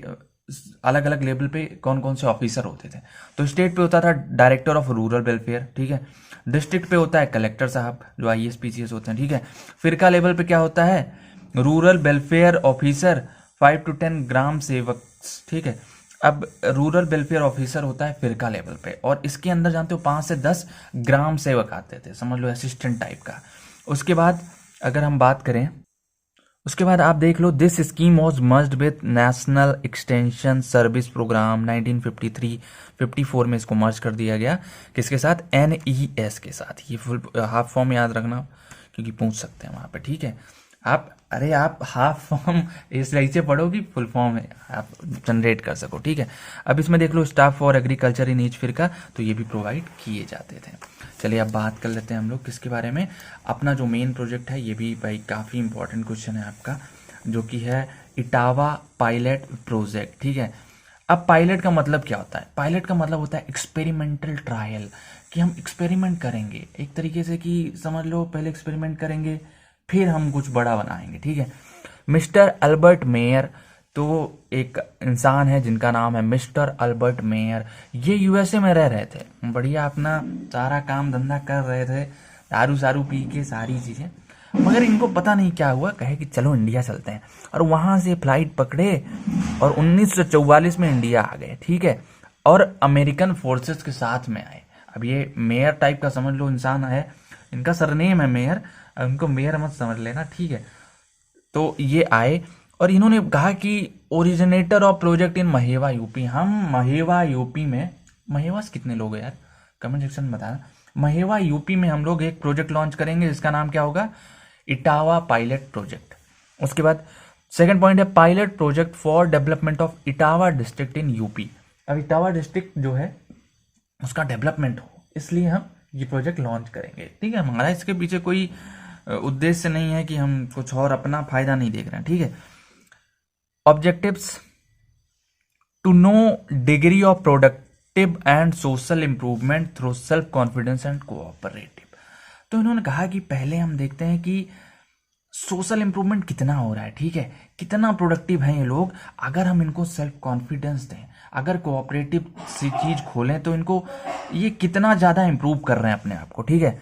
अलग अलग लेवल पे कौन कौन से ऑफिसर होते थे। तो स्टेट पे होता था डायरेक्टर ऑफ रूरल वेलफेयर, ठीक है। डिस्ट्रिक्ट पे होता है कलेक्टर साहब, जो IAS PCS होते हैं, ठीक है। फिरका लेवल पे क्या होता है, रूरल वेलफेयर ऑफिसर, 5 to 10 ग्राम सेवक, ठीक है। अब रूरल वेलफेयर ऑफिसर होता है फिरका लेवल पे, और इसके अंदर जानते हो 5 से 10 ग्राम सेवक आते थे, समझ लो असिस्टेंट टाइप का। उसके बाद अगर हम बात करें, उसके बाद आप देख लो, this scheme was merged with national extension service programme 1953-54 में इसको मर्ज कर दिया गया, किसके साथ, NES के साथ। ये फुल हाफ फॉर्म याद रखना, क्योंकि पूछ सकते हैं वहां पे, ठीक है। आप हाफ फॉर्म इसलिए पढ़ोगी, फुल फॉर्म आप जनरेट कर सको, ठीक है। अब इसमें देख लो, staff for agriculture in each firka, तो ये भी प्रोवाइड किए जाते थे। चलिए अब बात कर लेते हैं हम लोग किसके बारे में, अपना जो मेन प्रोजेक्ट है, ये भी भाई काफ़ी इंपॉर्टेंट क्वेश्चन है आपका, जो कि है इटावा पायलट प्रोजेक्ट, ठीक है। अब पायलट का मतलब क्या होता है, पायलट का मतलब होता है एक्सपेरिमेंटल ट्रायल, कि हम एक्सपेरिमेंट करेंगे एक तरीके से, कि समझ लो पहले एक्सपेरिमेंट करेंगे फिर हम कुछ बड़ा बनाएंगे, ठीक है। मिस्टर अल्बर्ट मेयर, तो एक इंसान है जिनका नाम है मिस्टर अल्बर्ट मेयर, ये USA में रह रहे थे, बढ़िया अपना सारा काम धंधा कर रहे थे, दारू सारू पी के सारी चीजें, मगर इनको पता नहीं क्या हुआ, कहे कि चलो इंडिया चलते हैं, और वहां से फ्लाइट पकड़े और 1944 में इंडिया आ गए, ठीक है। और अमेरिकन फोर्सेस के साथ में आए। अब ये मेयर टाइप का समझ लो इंसान है, इनका सरनेम है मेयर, उनको मेयर मत समझ लेना, ठीक है। तो ये आए और इन्होंने कहा कि originator of project in Mahewa UP, हम महेवा यूपी में, महेवा से कितने लोग हैं यार, कमेंट सेक्शन में बताना। महेवा यूपी में हम लोग एक प्रोजेक्ट लॉन्च करेंगे, जिसका नाम क्या होगा, इटावा पायलट प्रोजेक्ट। उसके बाद सेकंड पॉइंट है pilot project for development of Etawah district in UP. अब इटावा डिस्ट्रिक्ट जो है उसका डेवलपमेंट हो, इसलिए हम ये प्रोजेक्ट लॉन्च करेंगे, ठीक है। हमारा इसके पीछे कोई उद्देश्य नहीं है कि हम कुछ और अपना फायदा नहीं देख रहे हैं, ठीक है। Objectives, to know degree of productive and social improvement through self confidence and cooperative. तो इन्होंने कहा कि पहले हम देखते हैं कि सोशल इंप्रूवमेंट कितना हो रहा है, ठीक है, कितना प्रोडक्टिव हैं ये लोग। अगर हम इनको सेल्फ कॉन्फिडेंस दें, अगर कोऑपरेटिव सी चीज खोलें, तो इनको ये कितना ज्यादा इंप्रूव कर रहे हैं अपने आप को, ठीक है।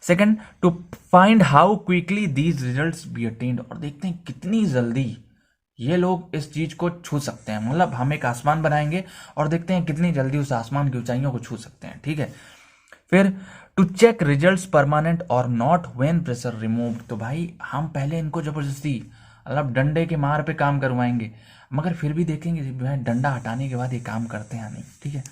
Second, to find how quickly these results be attained, और देखते हैं कितनी जल्दी ये लोग इस चीज को छू सकते हैं। मतलब हम एक आसमान बनाएंगे और देखते हैं कितनी जल्दी उस आसमान की ऊंचाइयों को छू सकते हैं, ठीक है। फिर टू चेक रिजल्ट्स परमानेंट और नॉट व्हेन प्रेशर रिमूव, तो भाई हम पहले इनको जबरदस्ती मतलब डंडे के मार पे काम करवाएंगे, मगर फिर भी देखेंगे भाई डंडा हटाने के बाद ये काम करते हैं नहीं, ठीक है।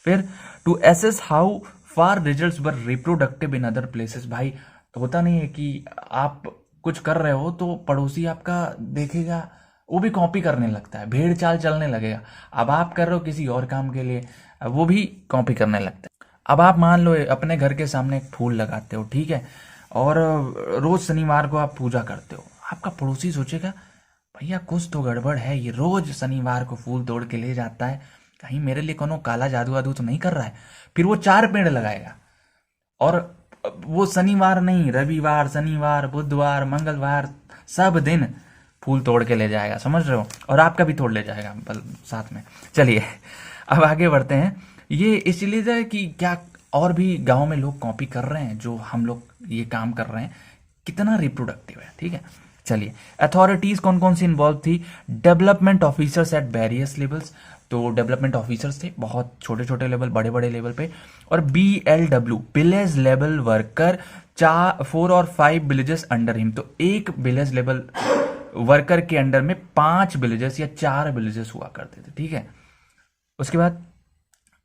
फिर to assess how far results were reproductive in other places, भाई तो होता नहीं है कि आप कुछ कर रहे हो तो पड़ोसी आपका देखेगा, वो भी कॉपी करने लगता है, भेड़ चाल चलने लगेगा। अब आप कर रहे हो किसी और काम के लिए, वो भी कॉपी करने लगता है। अब आप मान लो अपने घर के सामने एक फूल लगाते हो, ठीक है, और रोज शनिवार को आप पूजा करते हो, आपका पड़ोसी सोचेगा भैया कुछ तो गड़बड़ है, ये रोज शनिवार को फूल तोड़ के ले जाता है, कहीं मेरे लिए कोनो काला जादू वादू तो नहीं कर रहा है। फिर वो 4 पेड़ लगाएगा, और वो शनिवार नहीं, रविवार, शनिवार, बुधवार, मंगलवार, सब दिन फूल तोड़ के ले जाएगा, समझ रहे हो, और आपका भी तोड़ ले जाएगा साथ में। चलिए अब आगे बढ़ते हैं। ये इसलिए है कि क्या और भी गांव में लोग कॉपी कर रहे हैं जो हम लोग ये काम कर रहे हैं, कितना रिप्रोडक्टिव है, ठीक है। चलिए अथॉरिटीज कौन कौन सी इन्वॉल्व थी, development officers at various levels, तो डेवलपमेंट ऑफिसर्स थे बहुत छोटे छोटे लेवल, बड़े बड़े लेवल पे, और BLW विलेज लेवल वर्कर, 4 और 5 विलेजेस अंडर हिम, तो एक विलेज लेवल वर्कर के अंडर में 5 विलेजेस या 4 विलेजेस हुआ करते थे, ठीक है। उसके बाद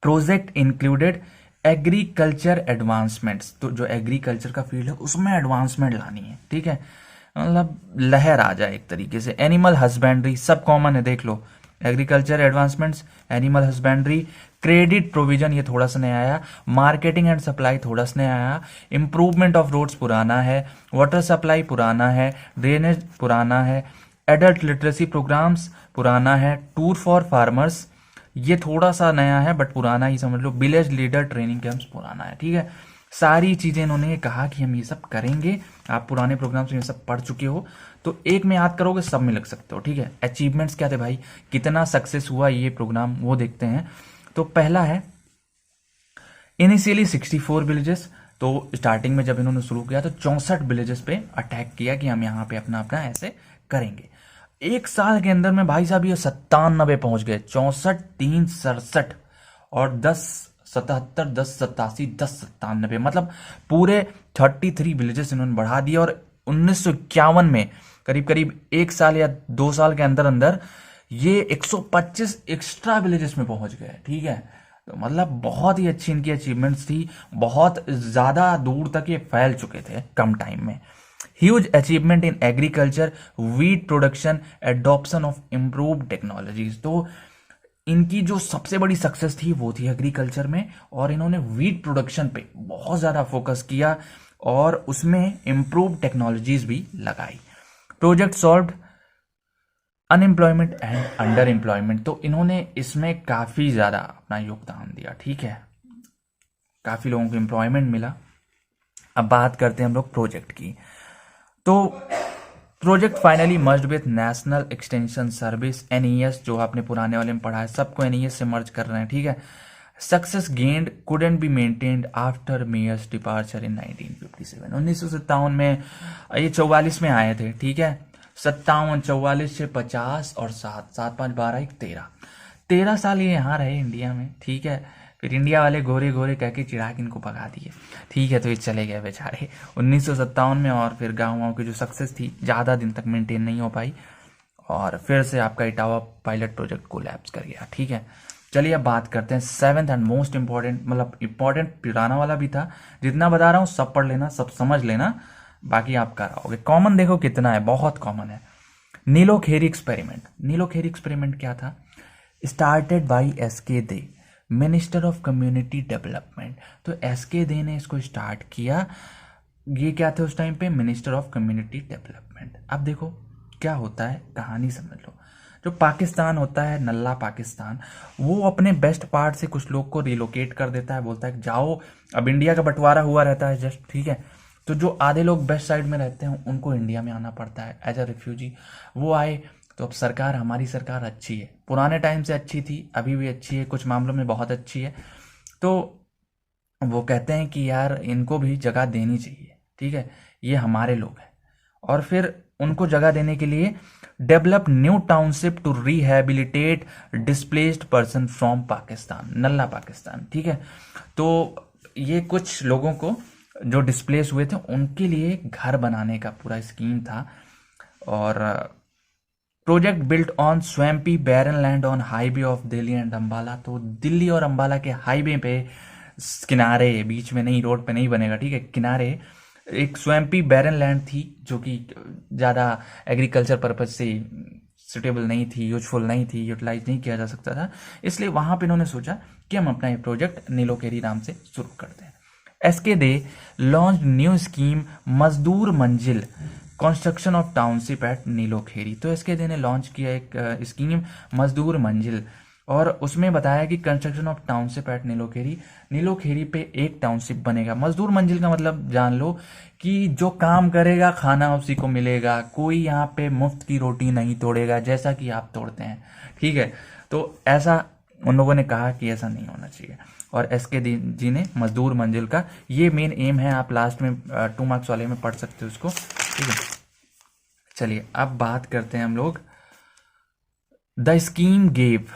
प्रोजेक्ट इंक्लूडेड एग्रीकल्चर एडवांसमेंट्स, तो जो एग्रीकल्चर का फील्ड है उसमें एडवांसमेंट लानी है, ठीक है, मतलब लहर आ जाए एक तरीके से। एनिमल हस्बेंड्री सब कॉमन है, देख लो agriculture advancements, animal husbandry, credit provision ये थोड़ा सा नया आया, मार्केटिंग एंड सप्लाई थोड़ा सा नया आया, इंप्रूवमेंट ऑफ रोड्स पुराना है, वाटर सप्लाई पुराना है, ड्रेनेज पुराना है, एडल्ट लिटरेसी प्रोग्राम्स पुराना है, टूर फॉर फार्मर्स ये थोड़ा सा नया है बट पुराना ही समझ लो, विलेज लीडर ट्रेनिंग कैंप्स पुराना है। ठीक है, सारी चीजें इन्होंने कहा कि हम ये सब करेंगे। आप पुराने प्रोग्राम्स में ये सब पढ़ चुके हो तो एक में याद करोगे सब में लग सकते हो। ठीक है, अचीवमेंट्स क्या थे भाई, कितना सक्सेस हुआ ये प्रोग्राम वो देखते हैं। तो पहला है इनिशियली 64 विलेजेस, तो स्टार्टिंग में जब इन्होंने शुरू किया तो 64 विलेजेस पे अटैक किया कि हम यहाँ पे अपना अपना ऐसे करेंगे। एक साल के अंदर में भाई साहब ये 97 पहुंच गए, 64, 3, 67 और 10, 77, 10, 87, 10, 97 मतलब पूरे 33 विलेजेस इन्होंने बढ़ा दिया। और 1951 में करीब करीब एक साल या 2 साल के अंदर अंदर ये 125 एक्स्ट्रा विलेजेस में पहुंच गए। ठीक है, तो मतलब बहुत ही अच्छी इनकी अचीवमेंट्स थी, बहुत ज्यादा दूर तक ये फैल चुके थे कम टाइम में। Huge achievement in agriculture, wheat production, adoption of improved technologies. तो इनकी जो सबसे बड़ी सक्सेस थी वो थी एग्रीकल्चर में, और इन्होंने वीट प्रोडक्शन पे बहुत ज्यादा फोकस किया और उसमें इम्प्रूव टेक्नोलॉजीज भी लगाई। Project solved unemployment and under employment, तो इन्होंने इसमें काफी ज्यादा अपना योगदान दिया। ठीक है, काफी लोगों को एम्प्लॉयमेंट मिला। अब बात करते हैं हम लोग प्रोजेक्ट की। तो project finally merged with national extension service, NES, जो आपने पुराने वाले में पढ़ा है सबको एनईएस से मर्ज कर रहे हैं। ठीक है, success gained couldn't be maintained after Mayer's departure in 1957। 1957 में ये 44 में आए थे। ठीक है, 57, 44 से 50 और 7, 7, 5, 12, 1, 13 साल ये यहाँ रहे इंडिया में। ठीक है, फिर इंडिया वाले गोरे गोरे कह के चिढ़ा के इनको भगा दिए। ठीक है, तो ये चले गए बेचारे 1957 में। और फिर गाँव की जो सक्सेस थी ज़्यादा दिन तक मेंटेन नहीं हो पाई और फिर से आपका इटावा पायलट प्रोजेक्ट कोलैप्स कर गया। ठीक है, चलिए अब बात करते हैं 7th एंड मोस्ट इंपॉर्टेंट, मतलब इंपॉर्टेंट पुराना वाला भी था। जितना बता रहा हूँ सब पढ़ लेना, सब समझ लेना, बाकी आप कराओगे। कॉमन देखो कितना है, बहुत कॉमन है। नीलोखेरी एक्सपेरिमेंट। नीलोखेरी एक्सपेरिमेंट क्या था? Started by SK Dey, minister of community development. तो एसके दे ने इसको स्टार्ट किया। ये क्या थे उस टाइम पे? Minister of community development. अब देखो क्या होता है, कहानी समझ लो। जो पाकिस्तान होता है, नल्ला पाकिस्तान, वो अपने बेस्ट पार्ट से कुछ लोग को रिलोकेट कर देता है, बोलता है जाओ। अब इंडिया का बंटवारा हुआ रहता है जस्ट, ठीक है, तो जो आधे लोग बेस्ट साइड में रहते हैं उनको इंडिया में आना पड़ता है एज अ रिफ्यूजी। वो आए तो अब सरकार, हमारी सरकार अच्छी है, पुराने टाइम से अच्छी थी, अभी भी अच्छी है, कुछ मामलों में बहुत अच्छी है। तो वो कहते हैं कि यार इनको भी जगह देनी चाहिए, ठीक है, ये हमारे लोग हैं। और फिर उनको जगह देने के लिए develop new township to rehabilitate displaced person from Pakistan, नल्ला पाकिस्तान। ठीक है, तो ये कुछ लोगों को जो डिस्प्लेस हुए थे उनके लिए घर बनाने का पूरा स्कीम था। और project built on swampy barren land on highway of Delhi and Ambala. तो दिल्ली और अंबाला के हाईवे पे किनारे, बीच में नहीं, रोड पे नहीं बनेगा, ठीक है, किनारे एक स्वैम्पी बैरन लैंड थी जो कि ज़्यादा एग्रीकल्चर पर्पज से सुटेबल नहीं थी, यूजफुल नहीं थी, यूटिलाइज नहीं किया जा सकता था। इसलिए वहाँ पे इन्होंने सोचा कि हम अपना ये प्रोजेक्ट नीलोखेरी नाम से शुरू करते हैं। SK Dey launch new scheme Mazdoor Manzil construction of township at Nilokheri. तो एसके दे ने लॉन्च किया एक स्कीम मजदूर मंजिल, और उसमें बताया कि कंस्ट्रक्शन ऑफ टाउनशिप एट नीलोखेरी, नीलोखेरी पे एक टाउनशिप बनेगा। मजदूर मंजिल का मतलब जान लो कि जो काम करेगा खाना उसी को मिलेगा, कोई यहाँ पे मुफ्त की रोटी नहीं तोड़ेगा जैसा कि आप तोड़ते हैं, ठीक है। तो ऐसा उन लोगों ने कहा कि ऐसा नहीं होना चाहिए, और एसके जी ने मजदूर मंजिल का ये मेन एम है। आप लास्ट में 2 मार्क्स वाले में पढ़ सकते हो उसको, ठीक है। चलिए अब बात करते हैं हम लोग the scheme gave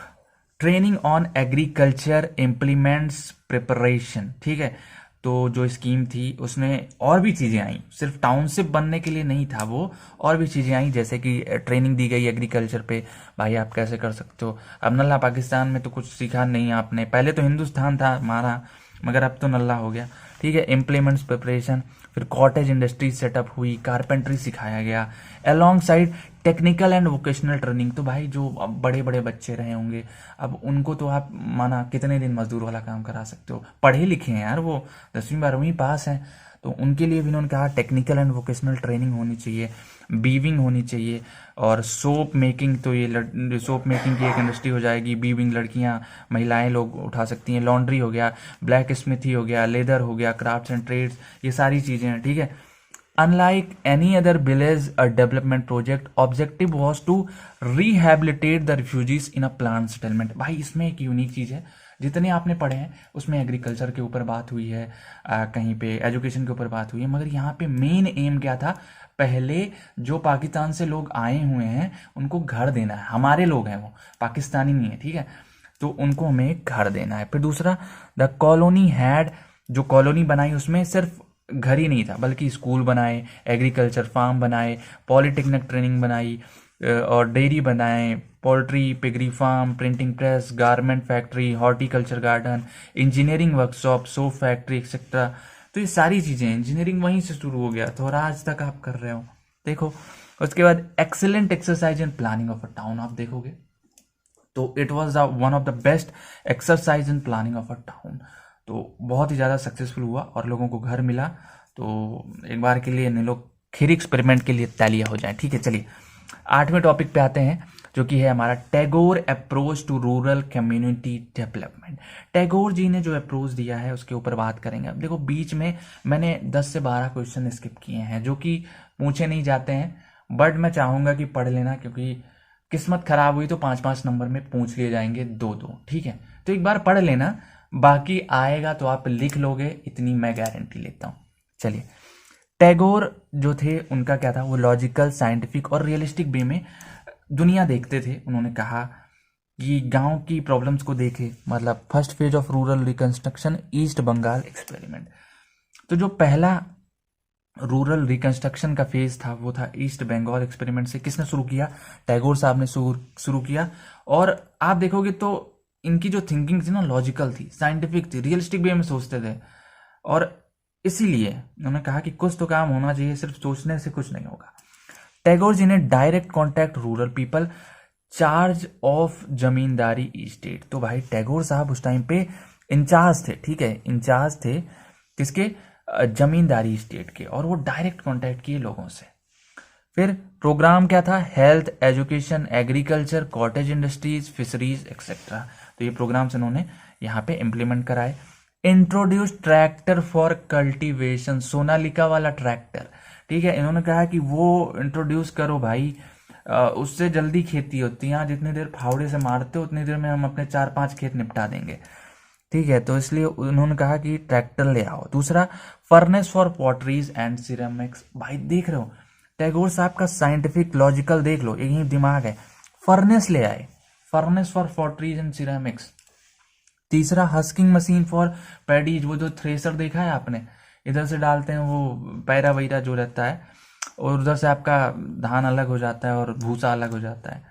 training on agriculture implements preparation, ठीक है। तो जो स्कीम थी उसमें और भी चीज़ें आई, सिर्फ टाउनशिप बनने के लिए नहीं था वो, और भी चीज़ें आई, जैसे कि ट्रेनिंग दी गई एग्रीकल्चर पे, भाई आप कैसे कर सकते हो। अब नल्ला पाकिस्तान में तो कुछ सीखा नहीं आपने, पहले तो हिंदुस्तान था हमारा, मगर अब तो नल्ला हो गया, ठीक है। इम्प्लीमेंट्स प्रिपरेशन, फिर कॉटेज इंडस्ट्री सेटअप हुई, कारपेंट्री सिखाया गया, along side technical and vocational training, तो भाई जो अब बड़े बड़े बच्चे रहे होंगे, अब उनको तो आप माना कितने दिन मजदूर वाला काम करा सकते हो, पढ़े लिखे हैं यार, वो 10वीं 12वीं पास हैं, तो उनके लिए भी उन्होंने कहा टेक्निकल एंड वोकेशनल ट्रेनिंग होनी चाहिए, बीविंग होनी चाहिए, और सोप मेकिंग, तो ये सोप मेकिंग की एक इंडस्ट्री हो जाएगी, बीविंग लड़कियां महिलाएं लोग उठा सकती हैं, लॉन्ड्री हो गया, ब्लैक स्मिथी हो गया, लेदर हो गया, क्राफ्ट्स एंड ट्रेड्स, ये सारी चीज़ें हैं, ठीक है। Unlike any other village development project, objective was to rehabilitate the refugees in a planned settlement। भाई इसमें एक यूनिक चीज़ है, जितने आपने पढ़े हैं उसमें एग्रीकल्चर के ऊपर बात हुई है, कहीं पे एजुकेशन के ऊपर बात हुई है, मगर यहाँ पे मेन एम क्या था, पहले जो पाकिस्तान से लोग आए हुए हैं उनको घर देना है, हमारे लोग हैं वो, पाकिस्तानी नहीं है, ठीक है, तो उनको हमें घर देना है। फिर दूसरा, द कॉलोनी हैड, जो कॉलोनी बनाई उसमें सिर्फ घर ही नहीं था, बल्कि स्कूल बनाए, एग्रीकल्चर फार्म बनाए, पॉलिटेक्निक ट्रेनिंग बनाई, और डेयरी बनाए, poultry, piggery farm, printing press, garment factory, horticulture garden, engineering workshop, soap factory etcetera. तो ये सारी चीज़ें, इंजीनियरिंग वहीं से शुरू हो गया तो, और आज तक आप कर रहे हो, देखो। उसके बाद excellent exercise in planning of a town, आप देखोगे तो it was the one of the best exercise in planning of a town, तो बहुत ही ज़्यादा सक्सेसफुल हुआ और लोगों को घर मिला। तो एक बार के लिए इन लोग खीर एक्सपेरिमेंट के लिए तालियां हो जाएं, ठीक है। चलिए 8वें टॉपिक पे आते हैं, जो कि है हमारा Tagore approach to rural community development. Tagore ji ने जो अप्रोच दिया है उसके ऊपर बात करेंगे। अब देखो बीच में मैंने 10 से 12 क्वेश्चन स्किप किए हैं जो कि पूछे नहीं जाते हैं, बट मैं चाहूँगा कि पढ़ लेना, क्योंकि किस्मत खराब हुई तो 5-5 नंबर में पूछ लिए जाएंगे 2-2, ठीक है। तो एक बार पढ़ लेना, बाकी आएगा तो आप लिख लोगे, इतनी मैं गारंटी लेता हूँ। चलिए, टैगोर जो थे उनका क्या था, वो लॉजिकल, साइंटिफिक और रियलिस्टिक वे में दुनिया देखते थे। उन्होंने कहा कि गांव की प्रॉब्लम्स को देखे, मतलब first phase of rural reconstruction East Bengal experiment. तो जो पहला रूरल रिकंस्ट्रक्शन का फेज था वो था ईस्ट बंगाल एक्सपेरिमेंट से। किसने शुरू किया? टैगोर साहब ने शुरू किया। और आप देखोगे तो इनकी जो थिंकिंग थी ना, लॉजिकल थी, साइंटिफिक थी, रियलिस्टिक वे में सोचते थे, और इसीलिए उन्होंने कहा कि कुछ तो काम होना चाहिए, सिर्फ सोचने से कुछ नहीं होगा। टैगोर जी ने direct contact rural people, charge of zamindari state. तो भाई टैगोर साहब उस टाइम पे इंचार्ज थे, ठीक है, इंचार्ज थे किसके? जमींदारी स्टेट के, और वो डायरेक्ट कॉन्टैक्ट किए लोगों से। फिर प्रोग्राम क्या था? Health, education, agriculture, cottage industries, fisheries etcetera. तो ये प्रोग्राम्स इन्होंने यहाँ पे इम्प्लीमेंट कराए। Introduce tractor for cultivation, Sonalika वाला ट्रैक्टर, ठीक है, इन्होंने कहा कि वो इंट्रोड्यूस करो भाई, उससे जल्दी खेती होती है। यहाँ जितनी देर फावड़े से मारते हो उतनी देर में हम अपने 4-5 खेत निपटा देंगे, ठीक है। तो इसलिए उन्होंने कहा कि ट्रैक्टर ले आओ। दूसरा, furnace for potteries and ceramics. भाई देख रहे हो टैगोर साहब का साइंटिफिक लॉजिकल, देख लो, यही दिमाग है। फर्नेस ले आए, furnace for potteries and ceramics. तीसरा, हस्किंग मशीन फॉर पैडीज, वो जो थ्रेसर देखा है आपने, इधर से डालते हैं वो पैरा वैरा जो रहता है, और उधर से आपका धान अलग हो जाता है और भूसा अलग हो जाता है।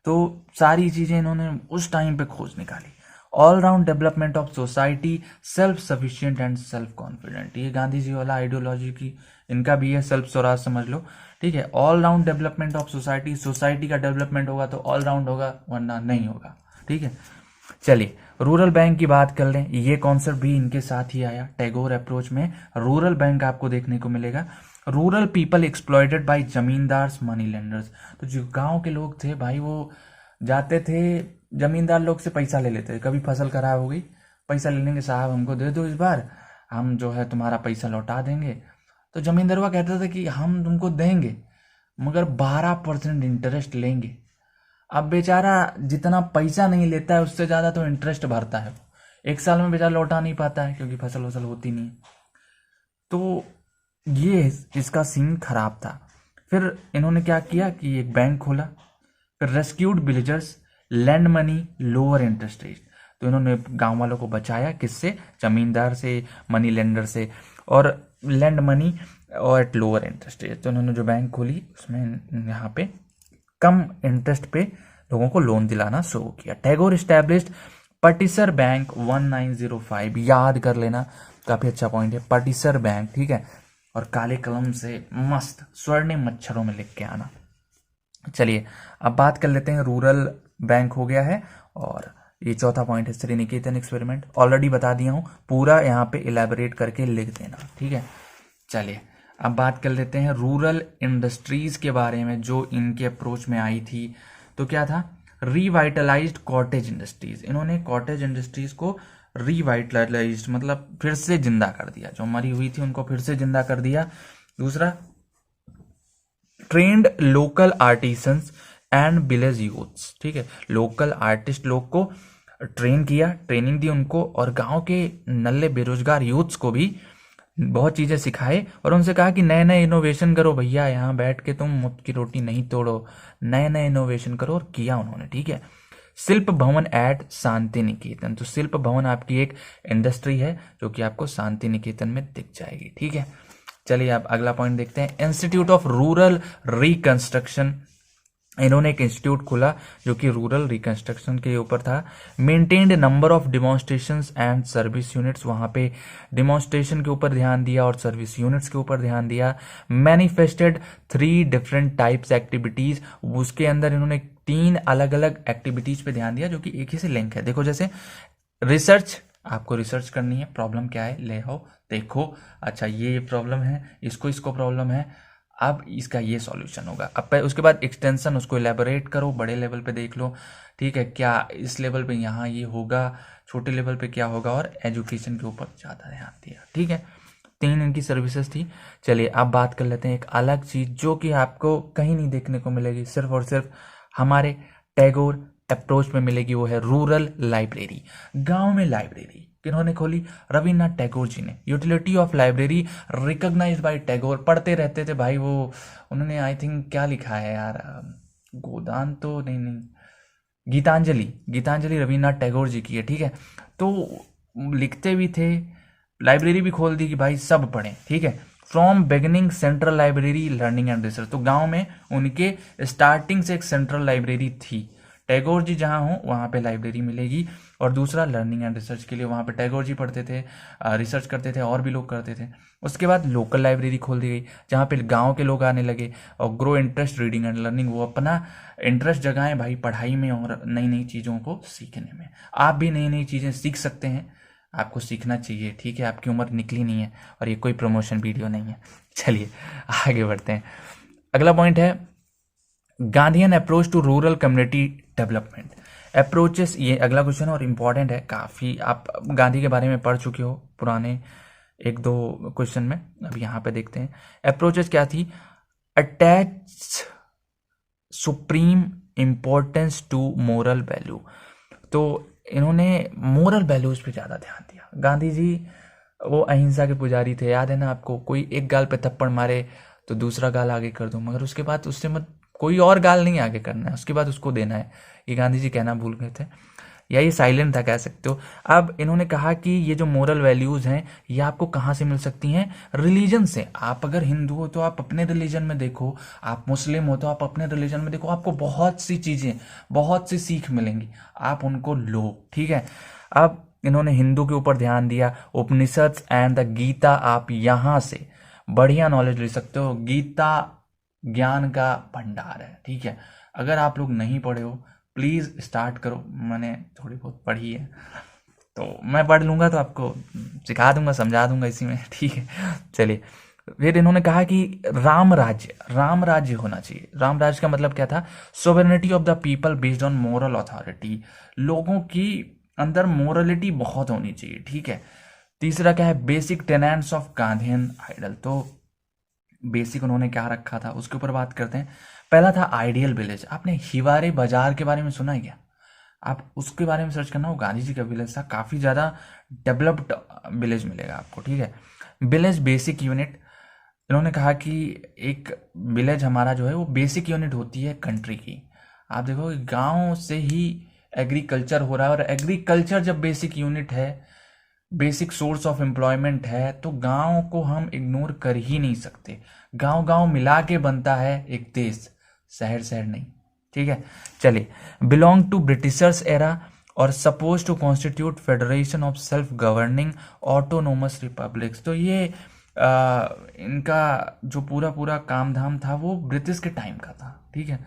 तो सारी चीज़ें इन्होंने उस टाइम पे खोज निकाली। All round development of society, self sufficient and self confident. ये गांधी जी वाला आइडियोलॉजी की इनका भी है, सेल्फ स्वराज समझ लो, ठीक है। All round development of society, society का डेवलपमेंट होगा तो ऑल राउंड होगा, वरना नहीं होगा, ठीक है। चलिए रूरल बैंक की बात कर लें, ये कॉन्सेप्ट भी इनके साथ ही आया। टैगोर अप्रोच में रूरल बैंक आपको देखने को मिलेगा। Rural people exploited bye zamindars, money lenders. तो जो गांव के लोग थे भाई, वो जाते थे जमींदार लोग से पैसा ले लेते थे। कभी फसल खराब हो गई, पैसा ले लेंगे, साहब हमको दे दो, इस बार हम जो है तुम्हारा पैसा लौटा देंगे। तो जमींदारवा कहता था कि हम तुमको देंगे मगर 12% इंटरेस्ट लेंगे। अब बेचारा जितना पैसा नहीं लेता है उससे ज़्यादा तो इंटरेस्ट भरता है। एक साल में बेचारा लौटा नहीं पाता है क्योंकि फसल वसल होती नहीं। तो ये इसका सीन खराब था। फिर इन्होंने क्या किया कि एक बैंक खोला। फिर rescued villagers, land money, lower interest rate. तो इन्होंने गांव वालों को बचाया, किससे? जमींदार से, मनी लेंडर से, और लैंड मनी और एट लोअर इंटरेस्ट रेट। तो इन्होंने जो बैंक खोली उसमें यहाँ पे कम इंटरेस्ट पे लोगों को लोन दिलाना शुरू किया। टैगोर एस्टैब्लिश्ड पटिसर बैंक 1905, याद कर लेना, काफी अच्छा पॉइंट है, पटिसर बैंक, ठीक है। और काले कलम से मस्त स्वर्णिम अक्षरों में लिख के आना। चलिए अब बात कर लेते हैं, रूरल बैंक हो गया है, और ये चौथा पॉइंट है श्री निकेतन एक्सपेरिमेंट, ऑलरेडी बता दिया हूँ, पूरा यहाँ पे इलेबोरेट करके लिख देना, ठीक है। चलिए अब बात कर लेते हैं रूरल इंडस्ट्रीज के बारे में, जो इनके अप्रोच में आई थी। तो क्या था, रिवाइटलाइज्ड कॉटेज इंडस्ट्रीज, इन्होंने कॉटेज इंडस्ट्रीज को रिवाइटलाइज्ड मतलब फिर से जिंदा कर दिया, जो मरी हुई थी उनको फिर से जिंदा कर दिया। दूसरा, trend local artisans and village youths, ठीक है, लोकल आर्टिस्ट लोग को ट्रेन किया, ट्रेनिंग दी उनको, और गांव के नल्ले बेरोजगार यूथ्स को भी बहुत चीजें सिखाए, और उनसे कहा कि नए नए इनोवेशन करो भैया, यहाँ बैठ के तुम मुफ्त की रोटी नहीं तोड़ो, नए नए इनोवेशन करो, और किया उन्होंने, ठीक है। शिल्प भवन एट शांति निकेतन, तो शिल्प भवन आपकी एक इंडस्ट्री है जो कि आपको शांति निकेतन में दिख जाएगी, ठीक है। चलिए आप अगला पॉइंट देखते हैं, इंस्टीट्यूट ऑफ रूरल रिकंस्ट्रक्शन, इन्होंने एक इंस्टीट्यूट खोला जो कि रूरल रिकंस्ट्रक्शन के ऊपर था। Maintained number of demonstrations and service units, वहां पे डिमॉन्स्ट्रेशन के ऊपर ध्यान दिया और सर्विस यूनिट्स के ऊपर ध्यान दिया। मैनिफेस्टेड 3 डिफरेंट टाइप्स एक्टिविटीज, उसके अंदर इन्होंने 3 अलग अलग एक्टिविटीज पे ध्यान दिया जो कि एक ही से लिंक है। देखो जैसे रिसर्च, आपको रिसर्च करनी है, प्रॉब्लम क्या है ले आओ देखो, अच्छा ये प्रॉब्लम है, इसको प्रॉब्लम है, अब इसका ये सॉल्यूशन होगा। अब उसके बाद एक्सटेंशन, उसको इलेबोरेट करो, बड़े लेवल पे देख लो, ठीक है, क्या इस लेवल पे यहाँ ये होगा, छोटे लेवल पे क्या होगा, और एजुकेशन के ऊपर ज़्यादा ध्यान दिया, ठीक है। 3 इनकी सर्विसेज थी। चलिए अब बात कर लेते हैं एक अलग चीज़ जो कि आपको कहीं नहीं देखने को मिलेगी, सिर्फ और सिर्फ हमारे टैगोर अप्रोच में मिलेगी, वो है रूरल लाइब्रेरी, गांव में लाइब्रेरी किन्होंने खोली, रविन्द्रनाथ टैगोर जी ने। Utility of library recognise by Tagore, पढ़ते रहते थे भाई वो, उन्होंने आई थिंक क्या लिखा है यार, गोदान तो नहीं, गीतांजलि, गीतांजलि रविन्द्रनाथ टैगोर जी की है, ठीक है। तो लिखते भी थे, लाइब्रेरी भी खोल दी कि भाई सब पढ़ें, ठीक है। From beginning central library learning and research, तो गांव में उनके स्टार्टिंग से एक सेंट्रल लाइब्रेरी थी, टैगोर जी जहाँ हों वहाँ पे लाइब्रेरी मिलेगी। और दूसरा, लर्निंग एंड रिसर्च के लिए वहाँ पे टैगोर जी पढ़ते थे, रिसर्च करते थे, और भी लोग करते थे। उसके बाद लोकल लाइब्रेरी खोल दी गई जहाँ पे गांव के लोग आने लगे, और grow interest reading and learning, वो अपना इंटरेस्ट जगाएं भाई पढ़ाई में और नई नई चीज़ों को सीखने में। आप भी नई नई चीज़ें सीख सकते हैं, आपको सीखना चाहिए, ठीक है, आपकी उम्र निकली नहीं है और ये कोई प्रमोशन वीडियो नहीं है। चलिए आगे बढ़ते हैं, अगला पॉइंट है Gandhian approach to rural community development approaches. ये अगला क्वेश्चन और इम्पॉर्टेंट है काफ़ी, आप गांधी के बारे में पढ़ चुके हो पुराने 1-2 क्वेश्चन में, अब यहाँ पे देखते हैं अप्रोचेस क्या थी। Attach supreme importance to moral value, तो इन्होंने मोरल वैल्यूज पे ज़्यादा ध्यान दिया। गांधी जी वो अहिंसा के पुजारी थे, याद है ना आपको, कोई एक गाल पे थप्पड़ मारे तो दूसरा गाल आगे कर दो, मगर उसके बाद उससे मत कोई और गाल नहीं आगे करना है, उसके बाद उसको देना है, ये गांधी जी कहना भूल गए थे, या ये साइलेंट था कह सकते हो। अब इन्होंने कहा कि ये जो मोरल वैल्यूज हैं ये आपको कहाँ से मिल सकती हैं, रिलीजन से। आप अगर हिंदू हो तो आप अपने रिलीजन में देखो, आप मुस्लिम हो तो आप अपने रिलीजन में देखो, आपको बहुत सी चीजें, बहुत सी सीख मिलेंगी, आप उनको लो, ठीक है। अब इन्होंने हिंदू के ऊपर ध्यान दिया, उपनिषद एंड द गीता, आप यहाँ से बढ़िया नॉलेज ले सकते हो, गीता ज्ञान का भंडार है, ठीक है। अगर आप लोग नहीं पढ़े हो प्लीज़ स्टार्ट करो, मैंने थोड़ी बहुत पढ़ी है, तो मैं पढ़ लूँगा तो आपको सिखा दूंगा, समझा दूंगा इसी में, ठीक है। चलिए फिर इन्होंने कहा कि राम राज्य होना चाहिए। राम राज्य का मतलब क्या था, sovereignty of the people based on moral authority, लोगों की अंदर मोरलिटी बहुत होनी चाहिए, ठीक है। तीसरा क्या है, basic tenets of Gandhian ideal, तो बेसिक उन्होंने क्या रखा था उसके ऊपर बात करते हैं। पहला था आइडियल विलेज, आपने हिवारे बाजार के बारे में सुना है क्या, आप उसके बारे में सर्च करना, वो गांधी जी का विलेज था, काफ़ी ज़्यादा डेवलप्ड विलेज मिलेगा आपको, ठीक है। विलेज बेसिक यूनिट, इन्होंने कहा कि एक विलेज हमारा जो है वो बेसिक यूनिट होती है कंट्री की। आप देखो गांव से ही एग्रीकल्चर हो रहा है, और एग्रीकल्चर जब बेसिक यूनिट है, बेसिक सोर्स ऑफ एम्प्लॉयमेंट है, तो गांव को हम इग्नोर कर ही नहीं सकते। गांव गांव मिला के बनता है एक देश, शहर शहर नहीं, ठीक है। चलिए, बिलोंग टू ब्रिटिशर्स एरा और suppose to constitute federation of self governing autonomous republics, तो ये इनका जो पूरा पूरा काम धाम था वो ब्रिटिश के टाइम का था, ठीक है।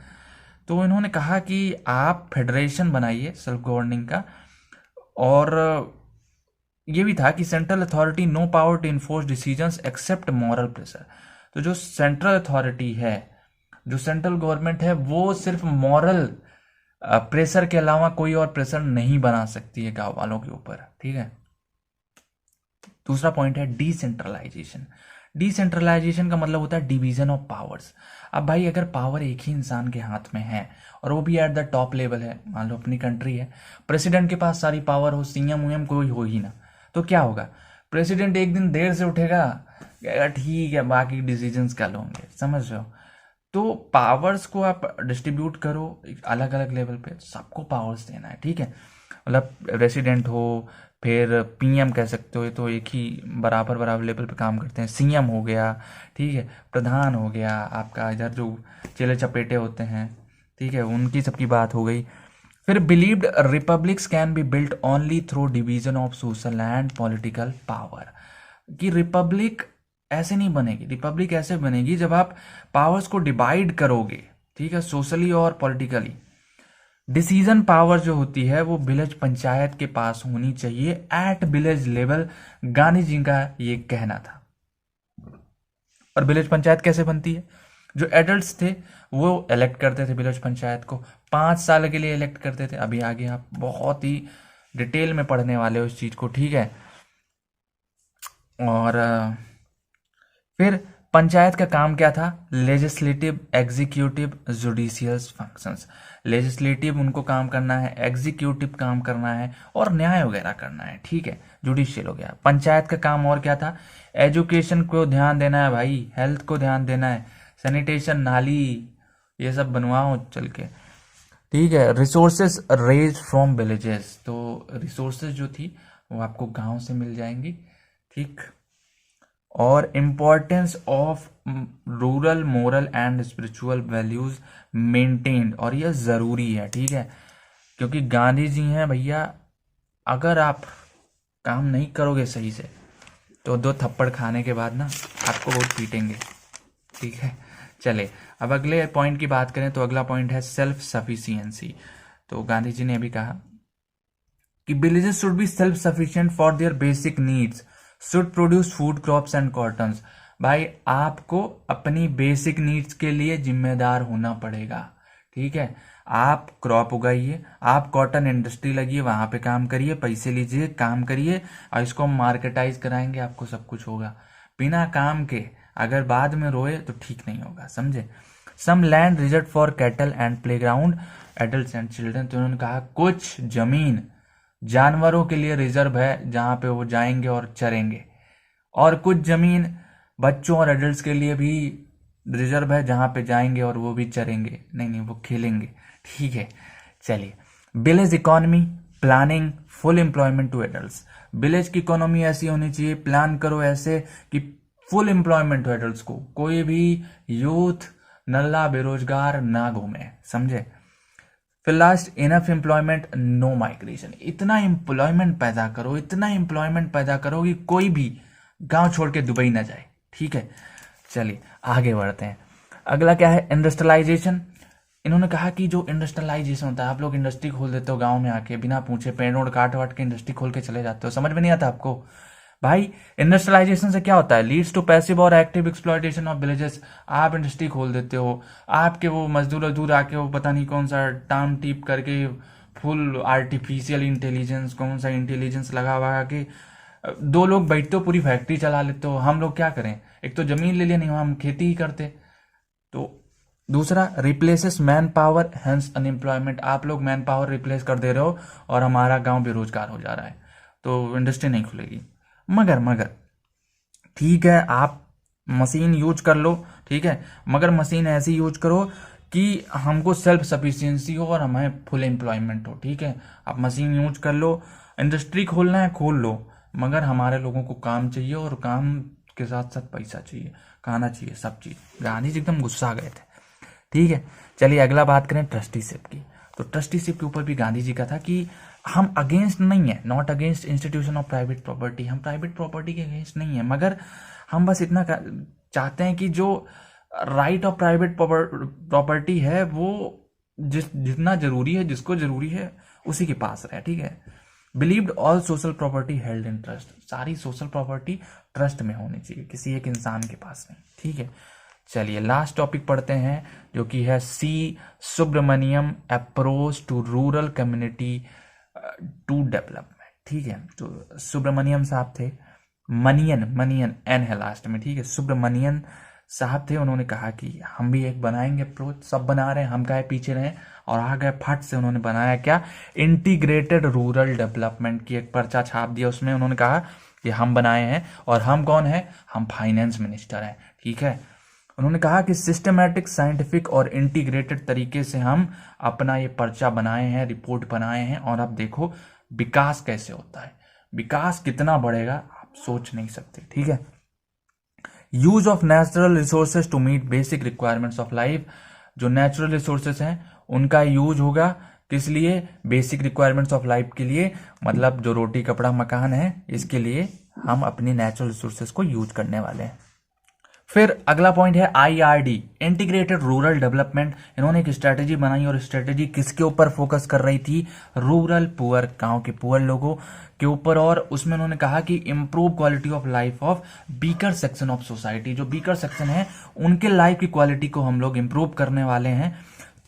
तो इन्होंने कहा कि आप फेडरेशन बनाइए सेल्फ गवर्निंग का, और ये भी था कि central authority no power to enforce decisions except moral pressure. तो जो सेंट्रल अथॉरिटी है, जो सेंट्रल गवर्नमेंट है, वो सिर्फ मॉरल प्रेशर के अलावा कोई और प्रेशर नहीं बना सकती है गांव वालों के ऊपर, ठीक है। दूसरा पॉइंट है डिसेंट्रलाइजेशन। डिसेंट्रलाइजेशन का मतलब होता है डिवीजन ऑफ पावर्स। अब भाई अगर पावर एक ही इंसान के हाथ में है और वो भी एट द टॉप लेवल है, मान लो अपनी कंट्री है, प्रेसिडेंट के पास सारी पावर हो, सीएम वीएम कोई हो ही ना, तो क्या होगा? प्रेसिडेंट एक दिन देर से उठेगा, कहेगा ठीक है बाकी डिसीजंस कल होंगे, समझ रहे हो? तो पावर्स को आप डिस्ट्रीब्यूट करो अलग अलग लेवल पे, सबको पावर्स देना है, ठीक है। मतलब रेसिडेंट हो, फिर पीएम कह सकते हो, ये तो एक ही बराबर बराबर लेवल पे काम करते हैं। सीएम हो गया, ठीक है, प्रधान हो गया, आपका इधर जो चेले चपेटे होते हैं, ठीक है, उनकी सबकी बात हो गई। फिर believed republics can be built only through division of social and political power. कि रिपब्लिक ऐसे नहीं बनेगी, रिपब्लिक ऐसे बनेगी जब आप पावर्स को डिवाइड करोगे, ठीक है, सोशली और पॉलिटिकली। डिसीजन पावर जो होती है वो विलेज पंचायत के पास होनी चाहिए at village level, Gandhi ji का ये कहना था। और विलेज पंचायत कैसे बनती है? जो एडल्ट्स थे वो इलेक्ट करते थे विलेज पंचायत को, 5 साल के लिए इलेक्ट करते थे। अभी आगे आप बहुत ही डिटेल में पढ़ने वाले हो इस चीज को, ठीक है। और फिर पंचायत का काम क्या था? Legislative, executive, judicial functions. Legislative उनको काम करना है, एग्जीक्यूटिव काम करना है, और न्याय वगैरह करना है, ठीक है, जुडिशियल हो गया। पंचायत का काम और क्या था? एजुकेशन को ध्यान देना है भाई, हेल्थ को ध्यान देना है, सैनिटेशन, नाली, ये सब बनवाओ चल के, ठीक है। रिसोर्सेज रेज फ्रॉम विलेजेस, तो रिसोर्सेज जो थी वो आपको गांव से मिल जाएंगी, ठीक। और importance of rural moral and spiritual values maintained, और यह जरूरी है, ठीक है, क्योंकि गांधी जी हैं भैया। अगर आप काम नहीं करोगे सही से तो 2 थप्पड़ खाने के बाद ना आपको बहुत पीटेंगे, ठीक है। चले अब अगले पॉइंट की बात करें तो अगला पॉइंट है सेल्फ सफिशियंसी। तो गांधी जी ने अभी कहा कि villages should be self sufficient for their basic needs, should produce food crops and cottons. भाई आपको अपनी बेसिक नीड्स के लिए जिम्मेदार होना पड़ेगा, ठीक है। आप क्रॉप उगाइए, आप कॉटन इंडस्ट्री लगिए, वहां पे काम करिए, पैसे लीजिए, काम करिए, और इसको हम मार्केटाइज कराएंगे, आपको सब कुछ होगा। बिना काम के अगर बाद में रोए तो ठीक नहीं होगा, समझे। Some land reserve for cattle and playground adult and children. तो उन्होंने कहा कुछ जमीन जानवरों के लिए रिजर्व है जहां पे वो जाएंगे और चरेंगे, और कुछ जमीन बच्चों और एडल्ट्स के लिए भी रिजर्व है जहां पे जाएंगे और वो भी चरेंगे, नहीं वो खेलेंगे, ठीक है। चलिए, village economy planning full employment to adults. Village की इकोनॉमी ऐसी होनी चाहिए, प्लान करो ऐसे कि फुल एम्प्लॉयमेंट हो एडल्ट्स को, कोई भी यूथ नल्ला बेरोजगार ना घूमे, समझे। फिर last, enough employment no migration. इतना एम्प्लॉयमेंट पैदा करो, इतना एम्प्लॉयमेंट पैदा करो कि कोई भी गांव छोड़ के दुबई ना जाए, ठीक है। चलिए आगे बढ़ते हैं। अगला क्या है? इंडस्ट्रियलाइजेशन। इन्होंने कहा कि जो इंडस्ट्रियलाइजेशन होता है, आप लोग इंडस्ट्री खोल देते हो गांव में आके, बिना पूछे पेड़ ओड़ काट वाट के इंडस्ट्री खोल के चले जाते हो, समझ में नहीं आता आपको। भाई इंडस्ट्रियलाइजेशन से क्या होता है? लीड्स टू पैसिव और एक्टिव एक्सप्लॉयटेशन ऑफ विलेजेस। आप इंडस्ट्री खोल देते हो, आपके वो मजदूर दूर आके वो पता नहीं कौन सा टाम टीप करके फुल आर्टिफिशियल इंटेलिजेंस, कौन सा इंटेलिजेंस लगा हुआ के 2 लोग बैठते हो पूरी फैक्ट्री चला लेते हो। हम लोग क्या करें? एक तो जमीन ले लिया, नहीं हम खेती ही करते। तो दूसरा, replaces man power hence unemployment. आप लोग मैन पावर रिप्लेस कर दे रहे हो और हमारा गांव बेरोजगार हो जा रहा है, तो इंडस्ट्री नहीं खुलेगी। मगर ठीक है, आप मशीन यूज कर लो, ठीक है, मगर मशीन ऐसी यूज करो कि हमको सेल्फ सफिशिएंसी हो और हमें फुल एम्प्लॉयमेंट हो, ठीक है। आप मशीन यूज कर लो, इंडस्ट्री खोलना है खोल लो, मगर हमारे लोगों को काम चाहिए, और काम के साथ साथ पैसा चाहिए, खाना चाहिए, सब चीज। गांधी जी एकदम गुस्सा गए थे, ठीक है। चलिए अगला बात करें ट्रस्टीशिप की। तो ट्रस्टीशिप के ऊपर भी गांधी जी का था कि हम अगेंस्ट नहीं है, not against institution of private property, हम प्राइवेट प्रॉपर्टी के अगेंस्ट नहीं है, मगर हम बस इतना चाहते हैं कि जो राइट ऑफ प्राइवेट प्रॉपर्टी है वो जितना जरूरी है, जिसको जरूरी है उसी के पास रहे, ठीक है। Believed all social property held in trust, सारी सोशल प्रॉपर्टी ट्रस्ट में होनी चाहिए, किसी एक इंसान के पास नहीं, ठीक है। चलिए लास्ट टॉपिक पढ़ते हैं जो कि है C Subramaniam approach to rural community to development, ठीक है। तो सुब्रमण्यम साहब थे, मनियन एन है लास्ट में, ठीक है। सुब्रमण्यन साहब थे, उन्होंने कहा कि हम भी एक बनाएंगे अप्रोच, सब बना रहे हैं, हम काहे पीछे रहे, और आ गए फट से उन्होंने बनाया क्या, इंटीग्रेटेड रूरल डेवलपमेंट की एक पर्चा छाप दिया, उसमें उन्होंने कहा कि हम बनाए हैं, और हम कौन है, हम फाइनेंस मिनिस्टर हैं, ठीक है। उन्होंने कहा कि सिस्टमैटिक, साइंटिफिक और इंटीग्रेटेड तरीके से हम अपना ये पर्चा बनाए हैं, रिपोर्ट बनाए हैं, और अब देखो विकास कैसे होता है, विकास कितना बढ़ेगा आप सोच नहीं सकते, ठीक है। Use of natural resources to meet basic requirements of life, जो नेचुरल रिसोर्सेज हैं उनका यूज होगा किस लिए, बेसिक रिक्वायरमेंट्स ऑफ लाइफ के लिए, मतलब जो रोटी कपड़ा मकान है इसके लिए हम अपनी नेचुरल रिसोर्सेज को यूज करने वाले हैं। फिर अगला पॉइंट है IRD, इंटीग्रेटेड रूरल डेवलपमेंट। इन्होंने एक स्ट्रेटेजी बनाई, और स्ट्रेटेजी किसके ऊपर फोकस कर रही थी, रूरल पुअर, गांव के पुअर लोगों के ऊपर, और उसमें उन्होंने कहा कि improve quality of life of weaker section of society, जो वीकर सेक्शन है उनके लाइफ की क्वालिटी को हम लोग इंप्रूव करने वाले हैं।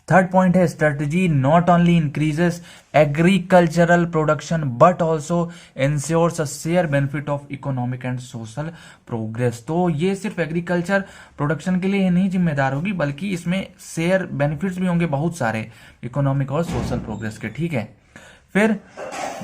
थर्ड पॉइंट है strategy not only increases agricultural production but also ensures a share benefit of economic and social progress. तो ये सिर्फ एग्रीकल्चर प्रोडक्शन के लिए ही नहीं जिम्मेदार होगी, बल्कि इसमें शेयर बेनिफिट्स भी होंगे बहुत सारे इकोनॉमिक और सोशल प्रोग्रेस के, ठीक है। फिर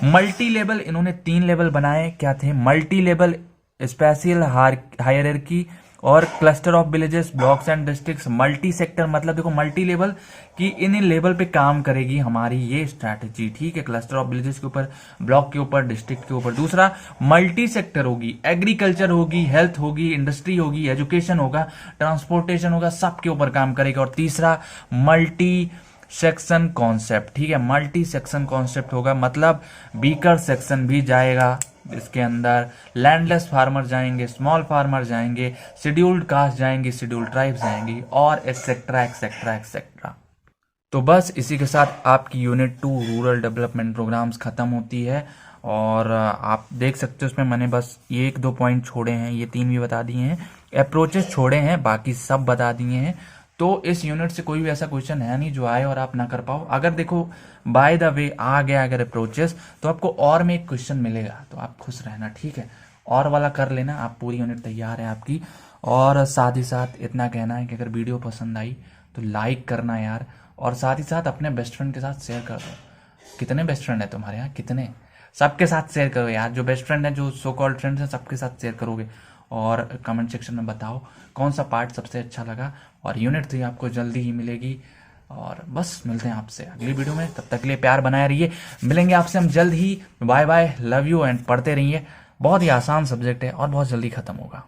मल्टी लेवल, इन्होंने 3 लेवल बनाए, क्या थे, मल्टी लेवल, स्पेशल हायरार्की और cluster of villages, blocks and districts. Multi sector मतलब देखो मल्टी लेवल की इन लेवल पे काम करेगी हमारी ये स्ट्रैटेजी, ठीक है। क्लस्टर ऑफ विलेजेस के ऊपर, ब्लॉक के ऊपर, डिस्ट्रिक्ट के ऊपर। दूसरा मल्टी सेक्टर होगी, एग्रीकल्चर होगी, हेल्थ होगी, इंडस्ट्री होगी, एजुकेशन होगा, ट्रांसपोर्टेशन होगा, सबके ऊपर काम करेगा। और तीसरा मल्टी सेक्शन कॉन्सेप्ट, ठीक है, मल्टी सेक्शन कॉन्सेप्ट होगा, मतलब वीकर सेक्शन भी जाएगा इसके अंदर, लैंडलेस फार्मर जाएंगे, स्मॉल फार्मर जाएंगे, शेड्यूल्ड कास्ट जाएंगे, शेड्यूल्ड ट्राइब्स जाएंगी, और एक्सेट्रा एक्सेट्रा एक्सेट्रा। तो बस इसी के साथ आपकी यूनिट 2 रूरल डेवलपमेंट प्रोग्राम्स खत्म होती है। और आप देख सकते हो उसमें मैंने बस 1-2 पॉइंट छोड़े हैं, ये 3 भी बता दिए हैं, अप्रोचेस छोड़े हैं, बाकी सब बता दिए हैं। तो इस यूनिट से कोई भी ऐसा क्वेश्चन है नहीं जो आए और आप ना कर पाओ। अगर देखो बाय द वे आ गया अगर अप्रोचेस, तो आपको और में एक क्वेश्चन मिलेगा, तो आप खुश रहना, ठीक है, और वाला कर लेना, आप पूरी यूनिट तैयार है आपकी। और साथ ही साथ इतना कहना है कि अगर वीडियो पसंद आई तो लाइक करना यार, और साथ ही साथ अपने बेस्ट फ्रेंड के साथ शेयर कर दो। कितने बेस्ट फ्रेंड है तुम्हारे यहाँ, कितने, सबके साथ शेयर करो यार, जो बेस्ट फ्रेंड है, जो सो कॉल्ड फ्रेंड्स हैं, सबके साथ शेयर करोगे। और कमेंट सेक्शन में बताओ कौन सा पार्ट सबसे अच्छा लगा, और यूनिट 3 आपको जल्दी ही मिलेगी। और बस मिलते हैं आपसे अगली वीडियो में, तब तक के लिए प्यार बनाए रहिए, मिलेंगे आपसे हम जल्द ही। Bye bye, love you, and पढ़ते रहिए, बहुत ही आसान सब्जेक्ट है और बहुत जल्दी खत्म होगा।